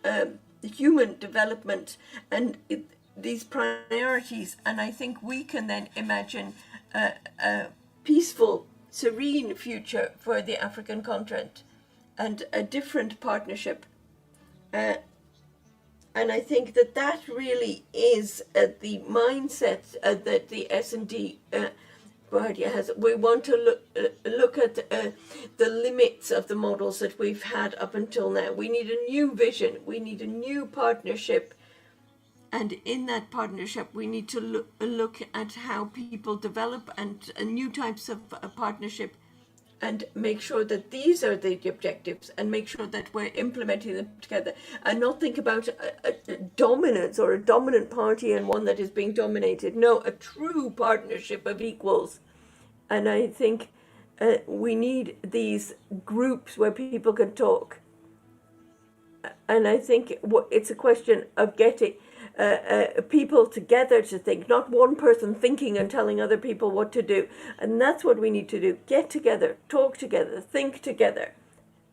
human development and these priorities, and I think we can then imagine a peaceful, serene future for the African continent and a different partnership. And I think that that really is the mindset that the S&D party has. We want to look at the limits of the models that we've had up until now. We need a new vision. We need a new partnership. And in that partnership, we need to look at how people develop and new types of partnership, and make sure that these are the objectives, and make sure that we're implementing them together, and not think about a dominance or a dominant party and one that is being dominated. No, a true partnership of equals. And I think we need these groups where people can talk. And I think it's a question of getting people together to think, not one person thinking and telling other people what to do. And that's what we need to do. Get together, talk together, think together.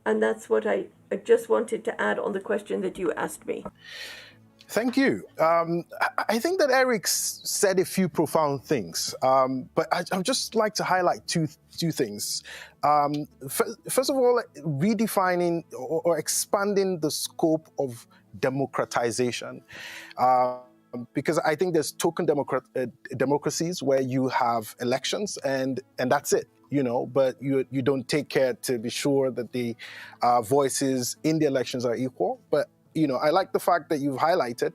And that's what I just wanted to add on the question that you asked me. Thank you. I think that Eric said a few profound things, but I'd just like to highlight two things. First of all, redefining or expanding the scope of democratization. Because I think there's token democracies where you have elections and that's it, but you don't take care to be sure that the voices in the elections are equal. But I like the fact that you've highlighted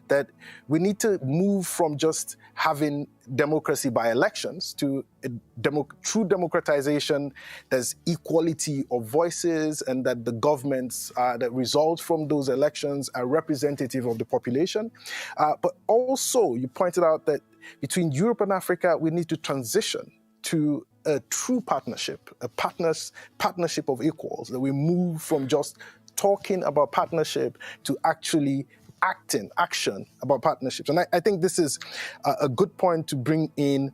that we need to move from just having democracy by elections to true democratization. There's equality of voices, and that the governments that result from those elections are representative of the population. But also, you pointed out that between Europe and Africa, we need to transition to a true partnership, a partnership of equals, that we move from just talking about partnership to actually action about partnerships. And I think this is a good point to bring in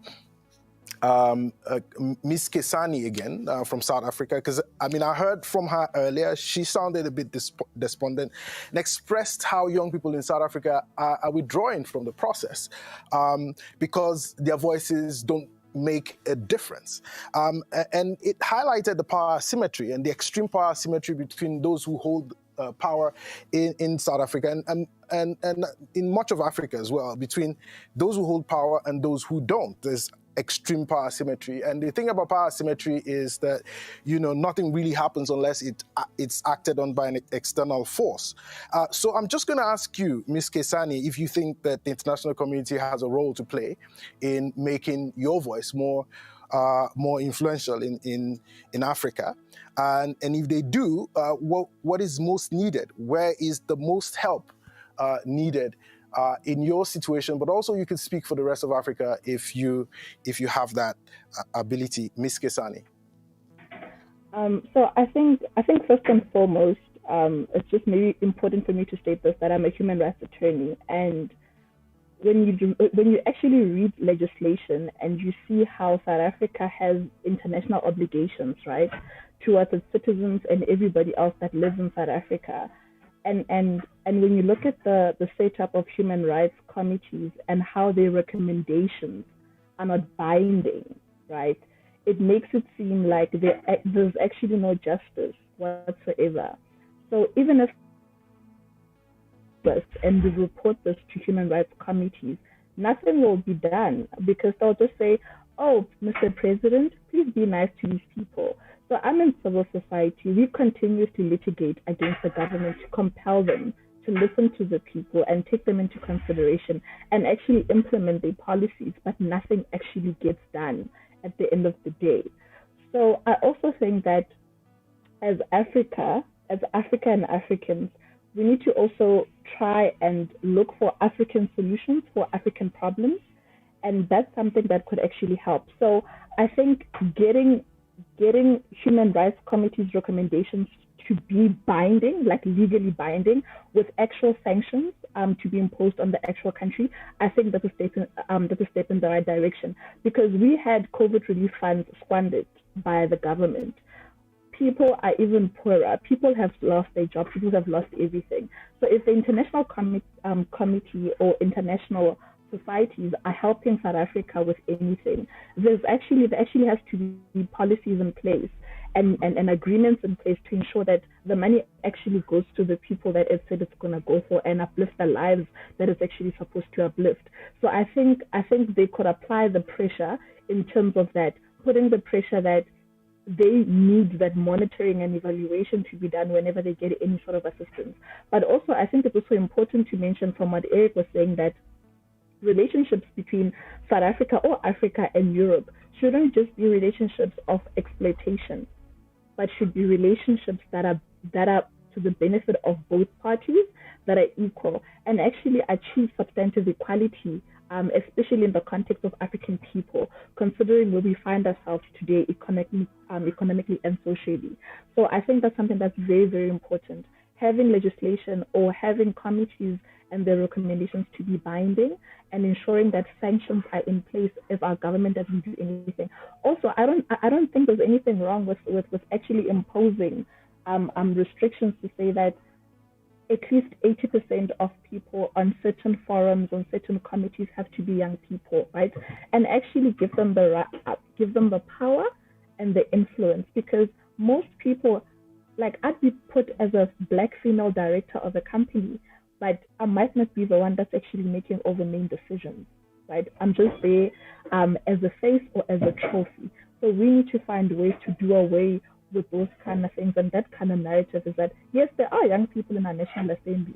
Ms. Kesani again from South Africa, because I heard from her earlier. She sounded a bit despondent and expressed how young people in South Africa are withdrawing from the process because their voices don't make a difference. And it highlighted the power asymmetry and the extreme power asymmetry between those who hold power in South Africa and in much of Africa as well, between those who hold power and those who don't. There's extreme power asymmetry. And the thing about power asymmetry is that, nothing really happens unless it's acted on by an external force. So I'm just going to ask you, Ms. Kesani, if you think that the international community has a role to play in making your voice more influential in Africa. And if they do, what is most needed? Where is the most help needed in your situation? But also, you can speak for the rest of Africa if you have that ability, Ms. Kesani. So I think first and foremost, it's just maybe important for me to state this, that I'm a human rights attorney, and when you actually read legislation and you see how South Africa has international obligations, right, towards its citizens and everybody else that lives in South Africa, and when you look at the setup of human rights committees and how their recommendations are not binding, right, it makes it seem like there's actually no justice whatsoever. So even if and we report this to human rights committees, nothing will be done, because they'll just say, oh, Mr. President, please be nice to these people. So I'm in civil society. We continuously litigate against the government to compel them to listen to the people and take them into consideration and actually implement their policies, but nothing actually gets done at the end of the day. So I also think that as Africa and Africans, we need to also try and look for African solutions for African problems, and that's something that could actually help. So I think getting human rights committees' recommendations to be binding, like legally binding, with actual sanctions to be imposed on the actual country, I think that's a step in the right direction, because we had COVID relief funds squandered by the government. People are even poorer. People have lost their jobs. People have lost everything. So if the international committee or international societies are helping South Africa with anything, there actually has to be policies in place and agreements in place to ensure that the money actually goes to the people that it said it's going to go for and uplift the lives that it's actually supposed to uplift. So I think they could apply the pressure in terms of that, putting the pressure that they need that monitoring and evaluation to be done whenever they get any sort of assistance. But also, I think it's also important to mention, from what Eric was saying, that relationships between South Africa or Africa and Europe shouldn't just be relationships of exploitation, but should be relationships that are to the benefit of both parties, that are equal, and actually achieve substantive equality, especially in the context of African people, considering where we find ourselves today economically and socially. So I think that's something that's very, very important. Having legislation or having committees and their recommendations to be binding, and ensuring that sanctions are in place if our government doesn't do anything. Also, I don't think there's anything wrong with actually imposing restrictions to say that at least 80% of people on certain forums, on certain committees, have to be young people, right? And actually give them the power and the influence, because most people, like, I'd be put as a black female director of a company, but I might not be the one that's actually making all the main decisions, right? I'm just there as a face or as a trophy. So we need to find ways to do away with those kind of things and that kind of narrative is that, yes, there are young people in our National Assembly,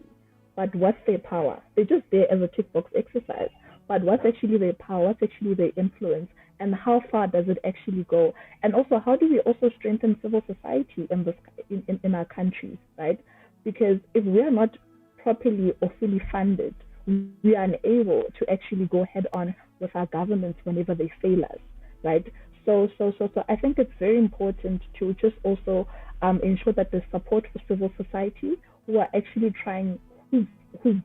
but what's their power? They're just there as a tick box exercise. But what's actually their power? What's actually their influence? And how far does it actually go? And also, how do we also strengthen civil society in our countries, right? Because if we are not properly or fully funded, we are unable to actually go head on with our governments whenever they fail us, right? So I think it's very important to just also ensure that there's support for civil society who are actually trying, whose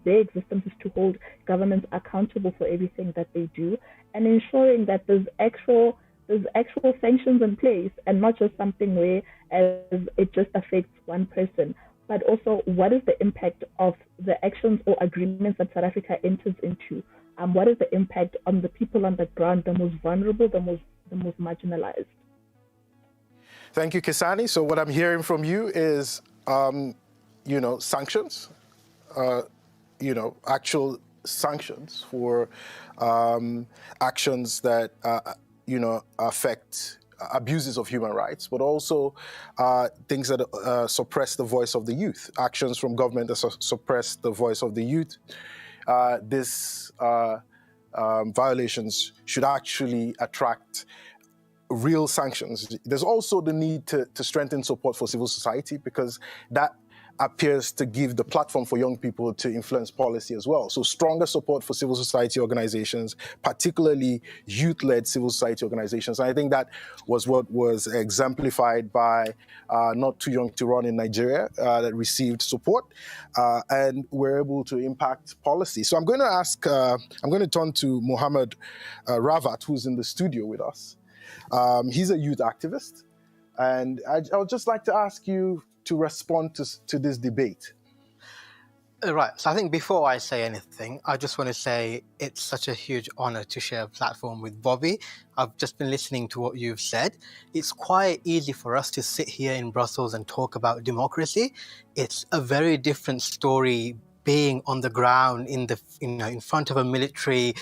their existence is to hold governments accountable for everything that they do, and ensuring that there's actual sanctions in place and not just something where as it just affects one person, but also what is the impact of the actions or agreements that South Africa enters into? What is the impact on the people on the ground, the most vulnerable, the most marginalized? Thank you, Kisani. So what I'm hearing from you is, sanctions, actual sanctions for actions that, affect abuses of human rights, but also things that suppress the voice of the youth, actions from government that suppress the voice of the youth. These violations should actually attract real sanctions. There's also the need to strengthen support for civil society, because that appears to give the platform for young people to influence policy as well. So stronger support for civil society organizations, particularly youth-led civil society organizations. And I think that was what was exemplified by Not Too Young to Run in Nigeria, that received support and were able to impact policy. So I'm going to turn to Mohammed Ravat, who's in the studio with us. He's a youth activist. And I would just like to ask you to respond to this debate. Right. So I think before I say anything, I just want to say it's such a huge honor to share a platform with Bobi. I've just been listening to what you've said. It's quite easy for us to sit here in Brussels and talk about democracy. It's a very different story being on the ground in front of a military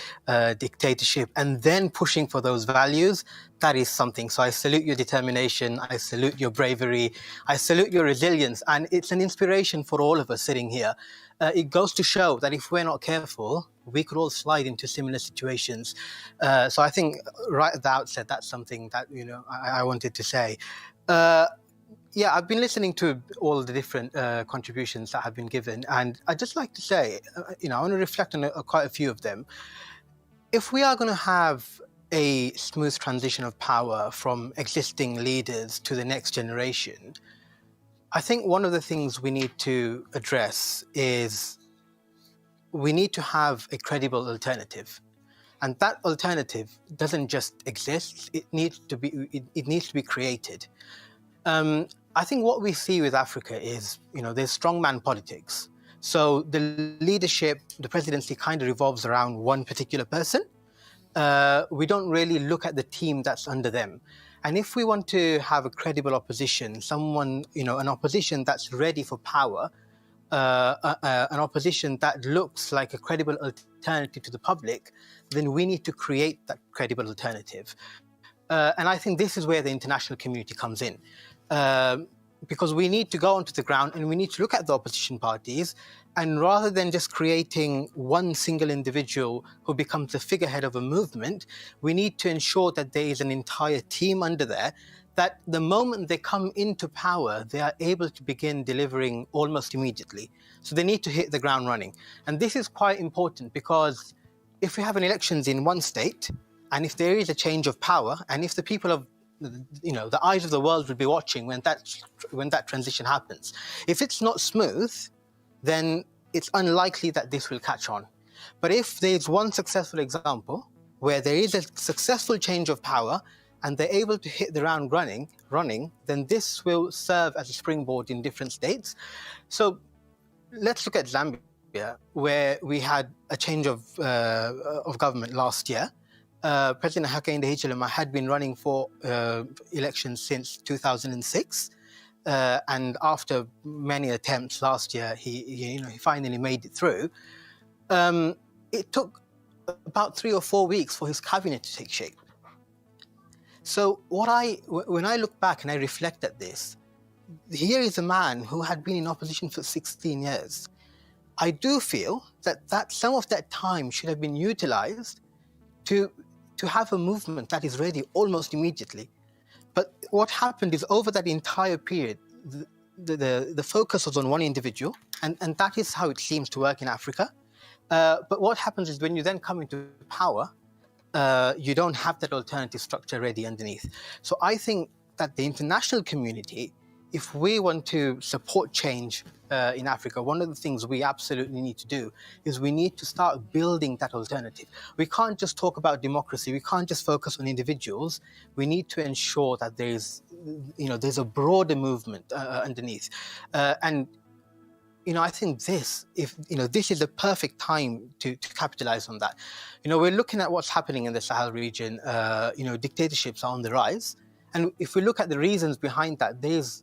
dictatorship and then pushing for those values. That is something. So I salute your determination. I salute your bravery. I salute your resilience. And it's an inspiration for all of us sitting here. It goes to show that if we're not careful, we could all slide into similar situations. So I think right at the outset, that's something that I wanted to say. Yeah, I've been listening to all the different contributions that have been given, and I'd just like to say, I want to reflect on quite a few of them. If we are going to have a smooth transition of power from existing leaders to the next generation, I think one of the things we need to address is we need to have a credible alternative. And that alternative doesn't just exist, it needs to be created. I think what we see with Africa is, there's strongman politics. So the leadership, the presidency kind of revolves around one particular person. We don't really look at the team that's under them. And if we want to have a credible opposition, someone, an opposition that's ready for power, an opposition that looks like a credible alternative to the public, then we need to create that credible alternative. And I think this is where the international community comes in. Because we need to go onto the ground and we need to look at the opposition parties, and rather than just creating one single individual who becomes the figurehead of a movement, we need to ensure that there is an entire team under there, that the moment they come into power, they are able to begin delivering almost immediately. So they need to hit the ground running. And this is quite important, because if we have an elections in one state, and if there is a change of power, and if the people of the eyes of the world will be watching when that transition happens. If it's not smooth, then it's unlikely that this will catch on. But if there's one successful example where there is a successful change of power and they're able to hit the ground running, then this will serve as a springboard in different states. So let's look at Zambia, where we had a change of government last year. President Hakainde Hichilema had been running for elections since 2006, and after many attempts last year, he finally made it through. It took about 3 or 4 weeks for his cabinet to take shape. So when I look back and I reflect at this, here is a man who had been in opposition for 16 years. I do feel that some of that time should have been utilized to have a movement that is ready almost immediately. But what happened is over that entire period, the focus was on one individual, and that is how it seems to work in Africa. But what happens is when you then come into power, you don't have that alternative structure ready underneath. So I think that the international community, if we want to support change in Africa, one of the things we absolutely need to do is we need to start building that alternative. We can't just talk about democracy. We can't just focus on individuals. We need to ensure that there's a broader movement underneath. And I think this is the perfect time to capitalize on that. We're looking at what's happening in the Sahel region. Dictatorships are on the rise. And if we look at the reasons behind that, there's,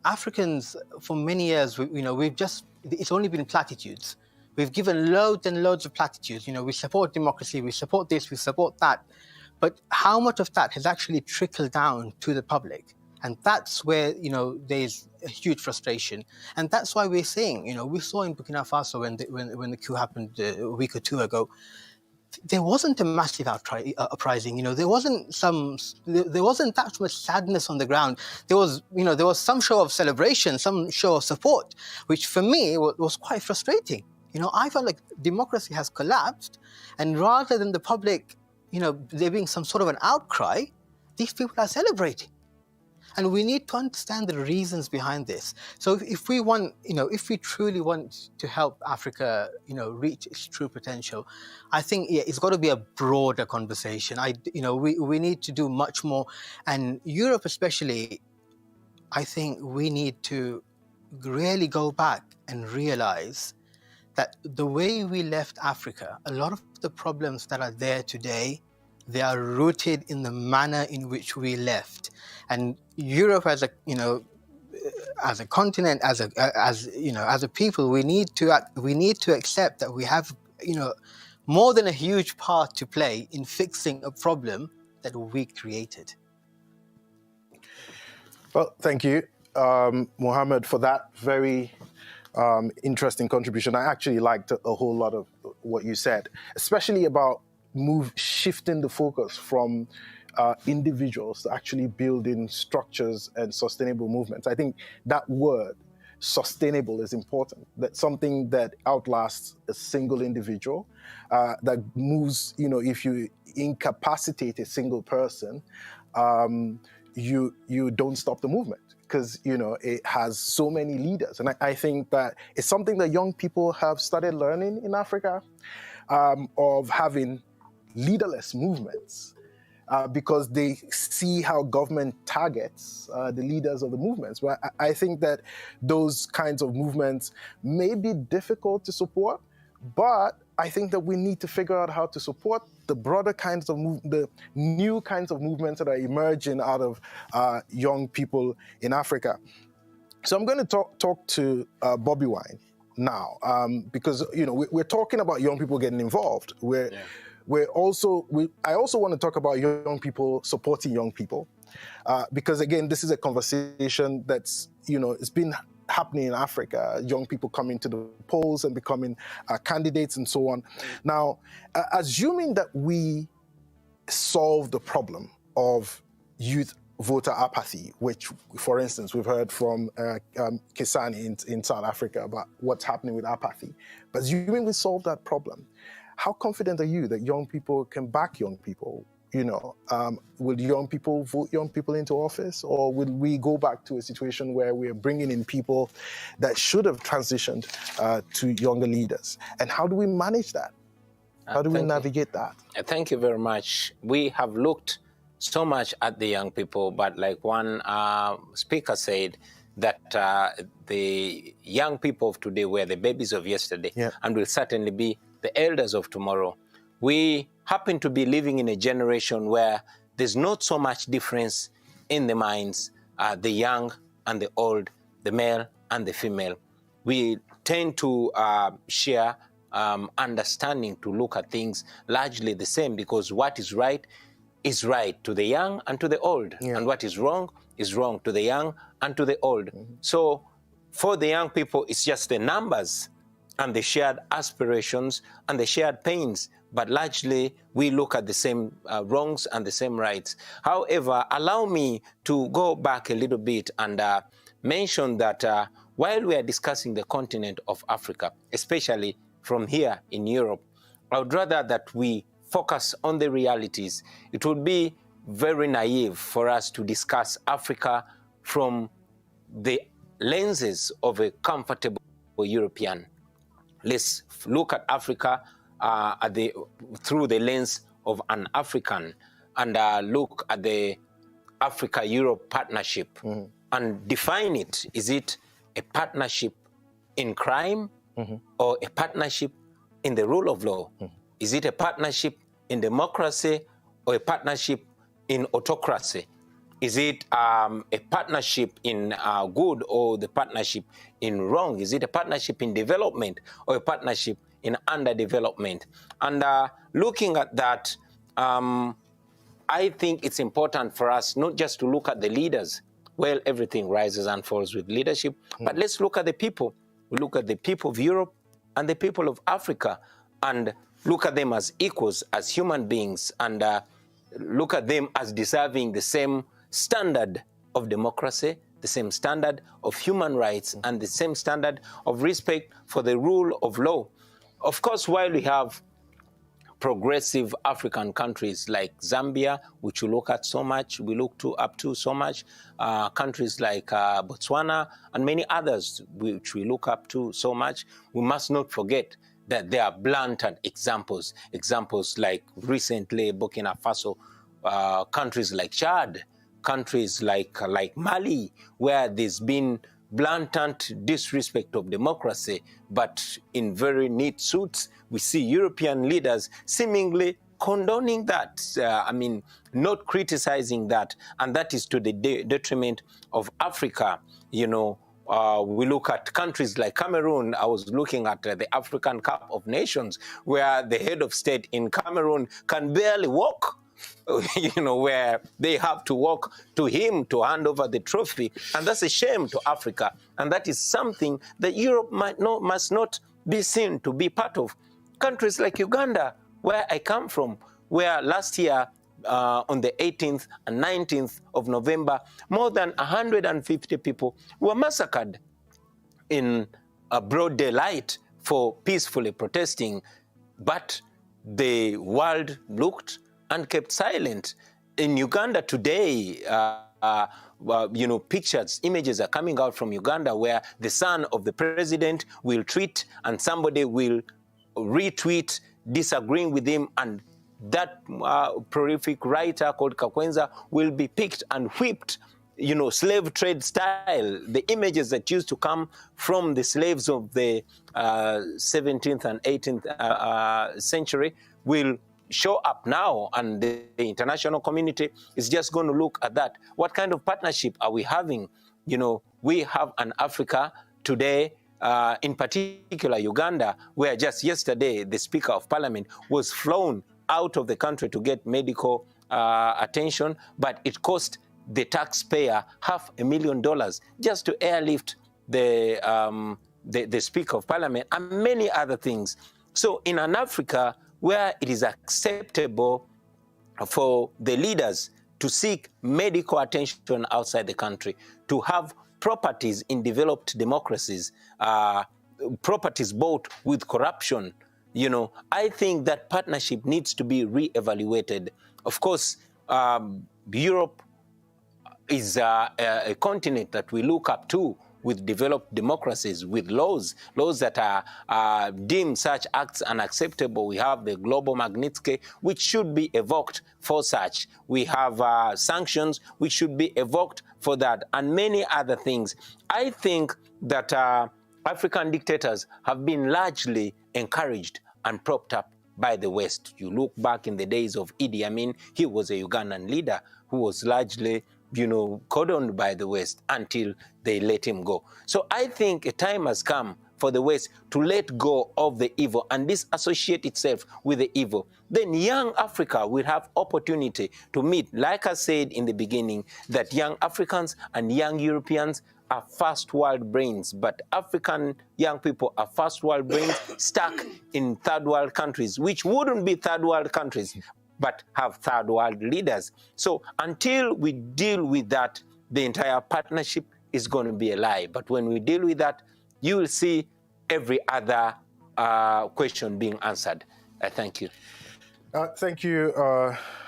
Africans for many years, it's only been platitudes. We've given loads and loads of platitudes. We support democracy, we support this, we support that. But how much of that has actually trickled down to the public? And that's where, there's a huge frustration. And that's why we're saying, we saw in Burkina Faso when the coup happened a week or two ago, there wasn't a massive uprising. There wasn't that much sadness on the ground. There was some show of celebration, some show of support, which for me was quite frustrating. I felt like democracy has collapsed, and rather than the public, there being some sort of an outcry, these people are celebrating. And we need to understand the reasons behind this. So if we truly want to help Africa, reach its true potential, I think it's got to be a broader conversation. We need to do much more, and Europe especially. I think we need to really go back and realize that the way we left Africa, a lot of the problems that are there today, they are rooted in the manner in which we left. And Europe, as a continent, as a people, we need to accept that we have, more than a huge part to play in fixing a problem that we created. Well, thank you, Mohammed, for that very interesting contribution. I actually liked a whole lot of what you said, especially about shifting the focus from individuals to actually building structures and sustainable movements. I think that word, sustainable, is important. That's something that outlasts a single individual, that moves, if you incapacitate a single person, you don't stop the movement, because, it has so many leaders. And I think that it's something that young people have started learning in Africa, of having leaderless movements, because they see how government targets the leaders of the movements. But I think that those kinds of movements may be difficult to support, but I think that we need to figure out how to support the broader kinds of the new kinds of movements that are emerging out of young people in Africa. So I'm going to talk to Bobi Wine now, because we're talking about young people getting involved. I also want to talk about young people supporting young people, because again, this is a conversation that's it's been happening in Africa. Young people coming to the polls and becoming candidates and so on. Now, assuming that we solve the problem of youth voter apathy, which, for instance, we've heard from Kisani in South Africa about what's happening with apathy. But assuming we solve that problem, how confident are you that young people can back young people? Will young people vote young people into office, or will we go back to a situation where we're bringing in people that should have transitioned to younger leaders? And how do we manage that? How do we navigate that? Thank you very much. We have looked so much at the young people, but like one speaker said, that the young people of today were the babies of yesterday, and will certainly be the elders of tomorrow. We happen to be living in a generation where there's not so much difference in the minds, the young and the old, the male and the female. We tend to share understanding to look at things largely the same, because what is right is right to the young and to the old, and what is wrong to the young and to the old. So for the young people, it's just the numbers and the shared aspirations and the shared pains, but largely we look at the same wrongs and the same rights. However, allow me to go back a little bit and mention that while we are discussing the continent of Africa, especially from here in Europe, I would rather that we focus on the realities. It would be very naive for us to discuss Africa from the lenses of a comfortable European. Let's look at Africa through the lens of an African, and look at the Africa-Europe partnership and define it. Is it a partnership in crime or a partnership in the rule of law? Is it a partnership in democracy or a partnership in autocracy? Is it a partnership in good or the partnership in wrong? Is it a partnership in development or a partnership in underdevelopment? And looking at that, I think it's important for us not just to look at the leaders. Well, everything rises and falls with leadership, but let's look at the people. We look at the people of Europe and the people of Africa and look at them as equals, as human beings, and look at them as deserving the same standard of democracy, the same standard of human rights, and the same standard of respect for the rule of law. Of course, while we have progressive African countries like Zambia, which we look at so much, we look up to so much, countries like Botswana and many others which we look up to so much, we must not forget that there are blatant examples like recently Burkina Faso, countries like Chad, countries like Mali, where there's been blatant disrespect of democracy, but in very neat suits, we see European leaders seemingly condoning that, not criticizing that, and that is to the detriment of Africa. You know, we look at countries like Cameroon. I was looking at the African Cup of Nations, where the head of state in Cameroon can barely walk. You know, where they have to walk to him to hand over the trophy. And that's a shame to Africa. And that is something that Europe must not be seen to be part of. Countries like Uganda, where I come from, where last year, on the 18th and 19th of November, more than 150 people were massacred in broad daylight for peacefully protesting. But the world looked and kept silent. In Uganda today, pictures, images are coming out from Uganda where the son of the president will tweet and somebody will retweet disagreeing with him, and that prolific writer called Kakwenza will be picked and whipped, slave trade style. The images that used to come from the slaves of the 17th and 18th century will show up now, and the international community is just going to look at that. What kind of partnership are we having? We have an Africa today, in particular Uganda, where just yesterday the Speaker of Parliament was flown out of the country to get medical attention, but it cost the taxpayer $500,000 just to airlift the Speaker of Parliament and many other things. So in an Africa where it is acceptable for the leaders to seek medical attention outside the country, to have properties in developed democracies, properties bought with corruption, I think that partnership needs to be re-evaluated. Of course, Europe is a continent that we look up to with developed democracies, with laws that are deemed such acts unacceptable. We have the global Magnitsky, which should be evoked for such. We have sanctions, which should be evoked for that, and many other things. I think that African dictators have been largely encouraged and propped up by the West. You look back in the days of Idi Amin, he was a Ugandan leader who was largely cordoned by the West until they let him go. So I think a time has come for the West to let go of the evil and disassociate itself with the evil, then young Africa will have opportunity to meet, like I said in the beginning, that young Africans and young Europeans are first world brains, but African young people are first world brains stuck in third world countries, which wouldn't be third world countries, but have third world leaders. So until we deal with that, the entire partnership is going to be a lie. But when we deal with that, you will see every other question being answered. Thank you. Thank you,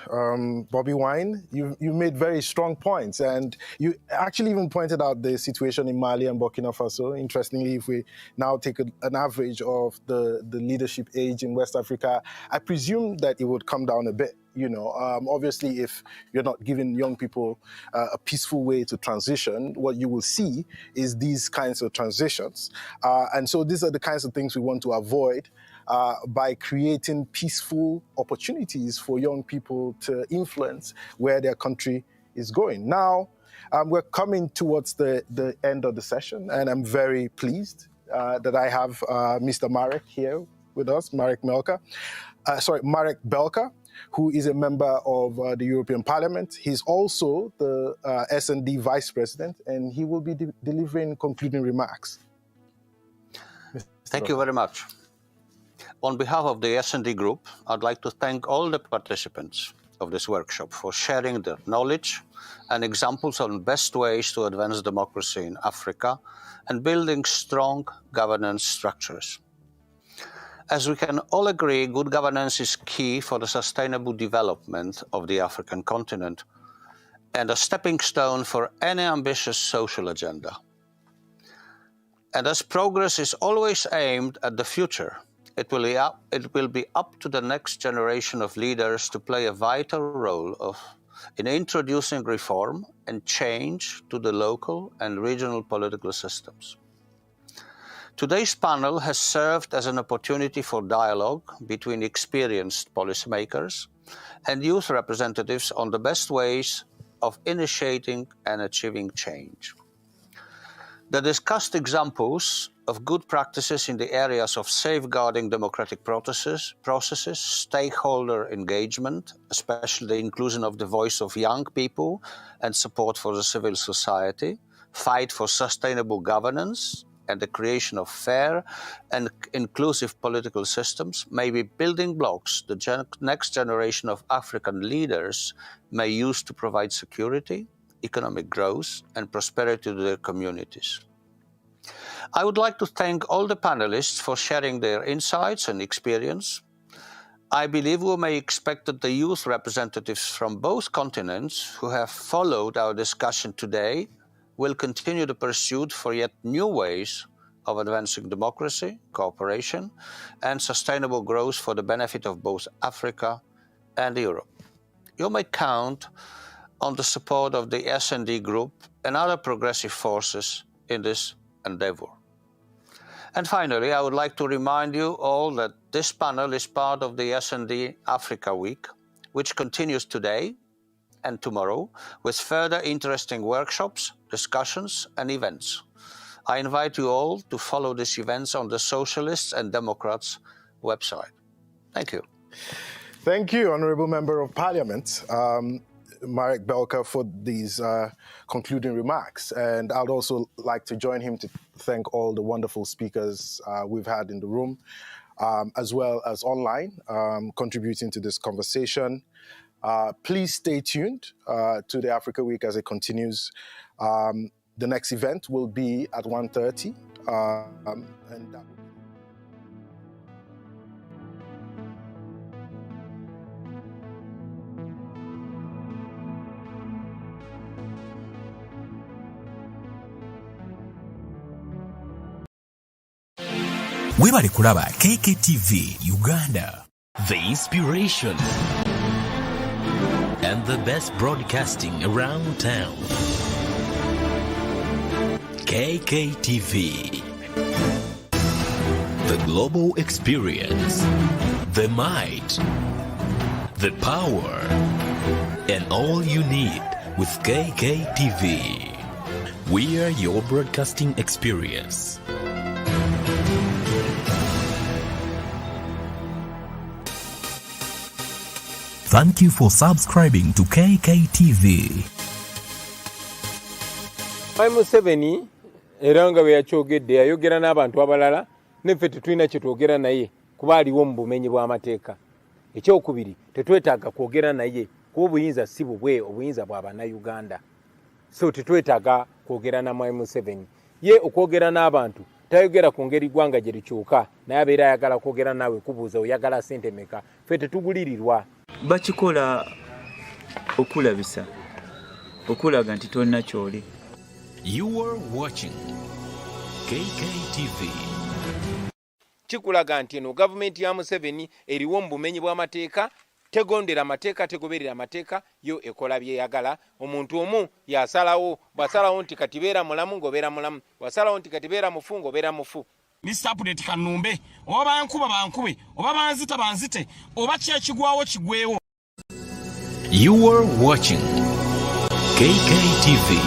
Bobi Wine. You made very strong points, and you actually even pointed out the situation in Mali and Burkina Faso. Interestingly, if we now take an average of the leadership age in West Africa, I presume that it would come down a bit. You know, obviously, if you're not giving young people a peaceful way to transition, what you will see is these kinds of transitions. And so these are the kinds of things we want to avoid by creating peaceful opportunities for young people to influence where their country is going. Now, we're coming towards the end of the session, and I'm very pleased that I have Mr. Marek here with us, Marek Belka, who is a member of the European Parliament. He's also the S&D Vice President, and he will be delivering concluding remarks. Thank you very much. On behalf of the S&D Group, I'd like to thank all the participants of this workshop for sharing their knowledge and examples on best ways to advance democracy in Africa and building strong governance structures. As we can all agree, good governance is key for the sustainable development of the African continent and a stepping stone for any ambitious social agenda. And as progress is always aimed at the future, it will be up to the next generation of leaders to play a vital role in introducing reform and change to the local and regional political systems. Today's panel has served as an opportunity for dialogue between experienced policymakers and youth representatives on the best ways of initiating and achieving change. The discussed examples of good practices in the areas of safeguarding democratic processes, stakeholder engagement, especially the inclusion of the voice of young people and support for the civil society, fight for sustainable governance, and the creation of fair and inclusive political systems may be building blocks the next generation of African leaders may use to provide security, economic growth, and prosperity to their communities. I would like to thank all the panelists for sharing their insights and experience. I believe we may expect that the youth representatives from both continents who have followed our discussion today will continue the pursuit for yet new ways of advancing democracy, cooperation, and sustainable growth for the benefit of both Africa and Europe. You may count on the support of the S&D Group and other progressive forces in this endeavor. And finally, I would like to remind you all that this panel is part of the S&D Africa Week, which continues today and tomorrow with further interesting workshops, discussions, and events. I invite you all to follow these events on the Socialists and Democrats website. Thank you. Thank you, Honourable Member of Parliament, Marek Belka, for these concluding remarks. And I'd also like to join him to thank all the wonderful speakers we've had in the room, as well as online, contributing to this conversation. Please stay tuned to the Africa Week as it continues. The next event will be at 1:30. And that Webale kulaba KKTV Uganda, the inspiration and the best broadcasting around town. KKTV, the global experience, the might, the power, and all you need with KKTV. We are your broadcasting experience. Thank you for subscribing to KKTV. Museveni era nga bwe yakyogedde yayogera n'abantu abalala neffe tetulina kye twogera naye kuba aliwo mu bumenyi bw'amateeka. Ekyokubiri tetwetaaga kwogera naye kuba obuyinza si bubwe, obuyinza bwa bannayuganda. So tetwetaaga kwogera na Mwai Museveni. Ye okwogera n'abantu tayogera ku ngeri ggwanga gye likyuka naye abeera ayagala kwogera naawe kubuuza oyagala ssente meka. Ffe tetugulirirwa. Bakikola okulabisa okulaga nti tolina kyoli. You are watching KKTV. Kikulaga nti eno gavumenti ya Museveni eriwo mu bumenyi bw'amateeka, tegondera amateeka, tegoberera amateeka, yo ekola byeyagala. Omuntu omu yasalawo, bwasalawo nti kati beera mulamu ng'obeera mulamu, bwasalawo nti kati beera mufu ng'obeera mufu. Mr. Update Kanumbe, oba bankuba bankube, oba banzita banzite, oba kyekigwawo kigwewo. You are watching KKTV.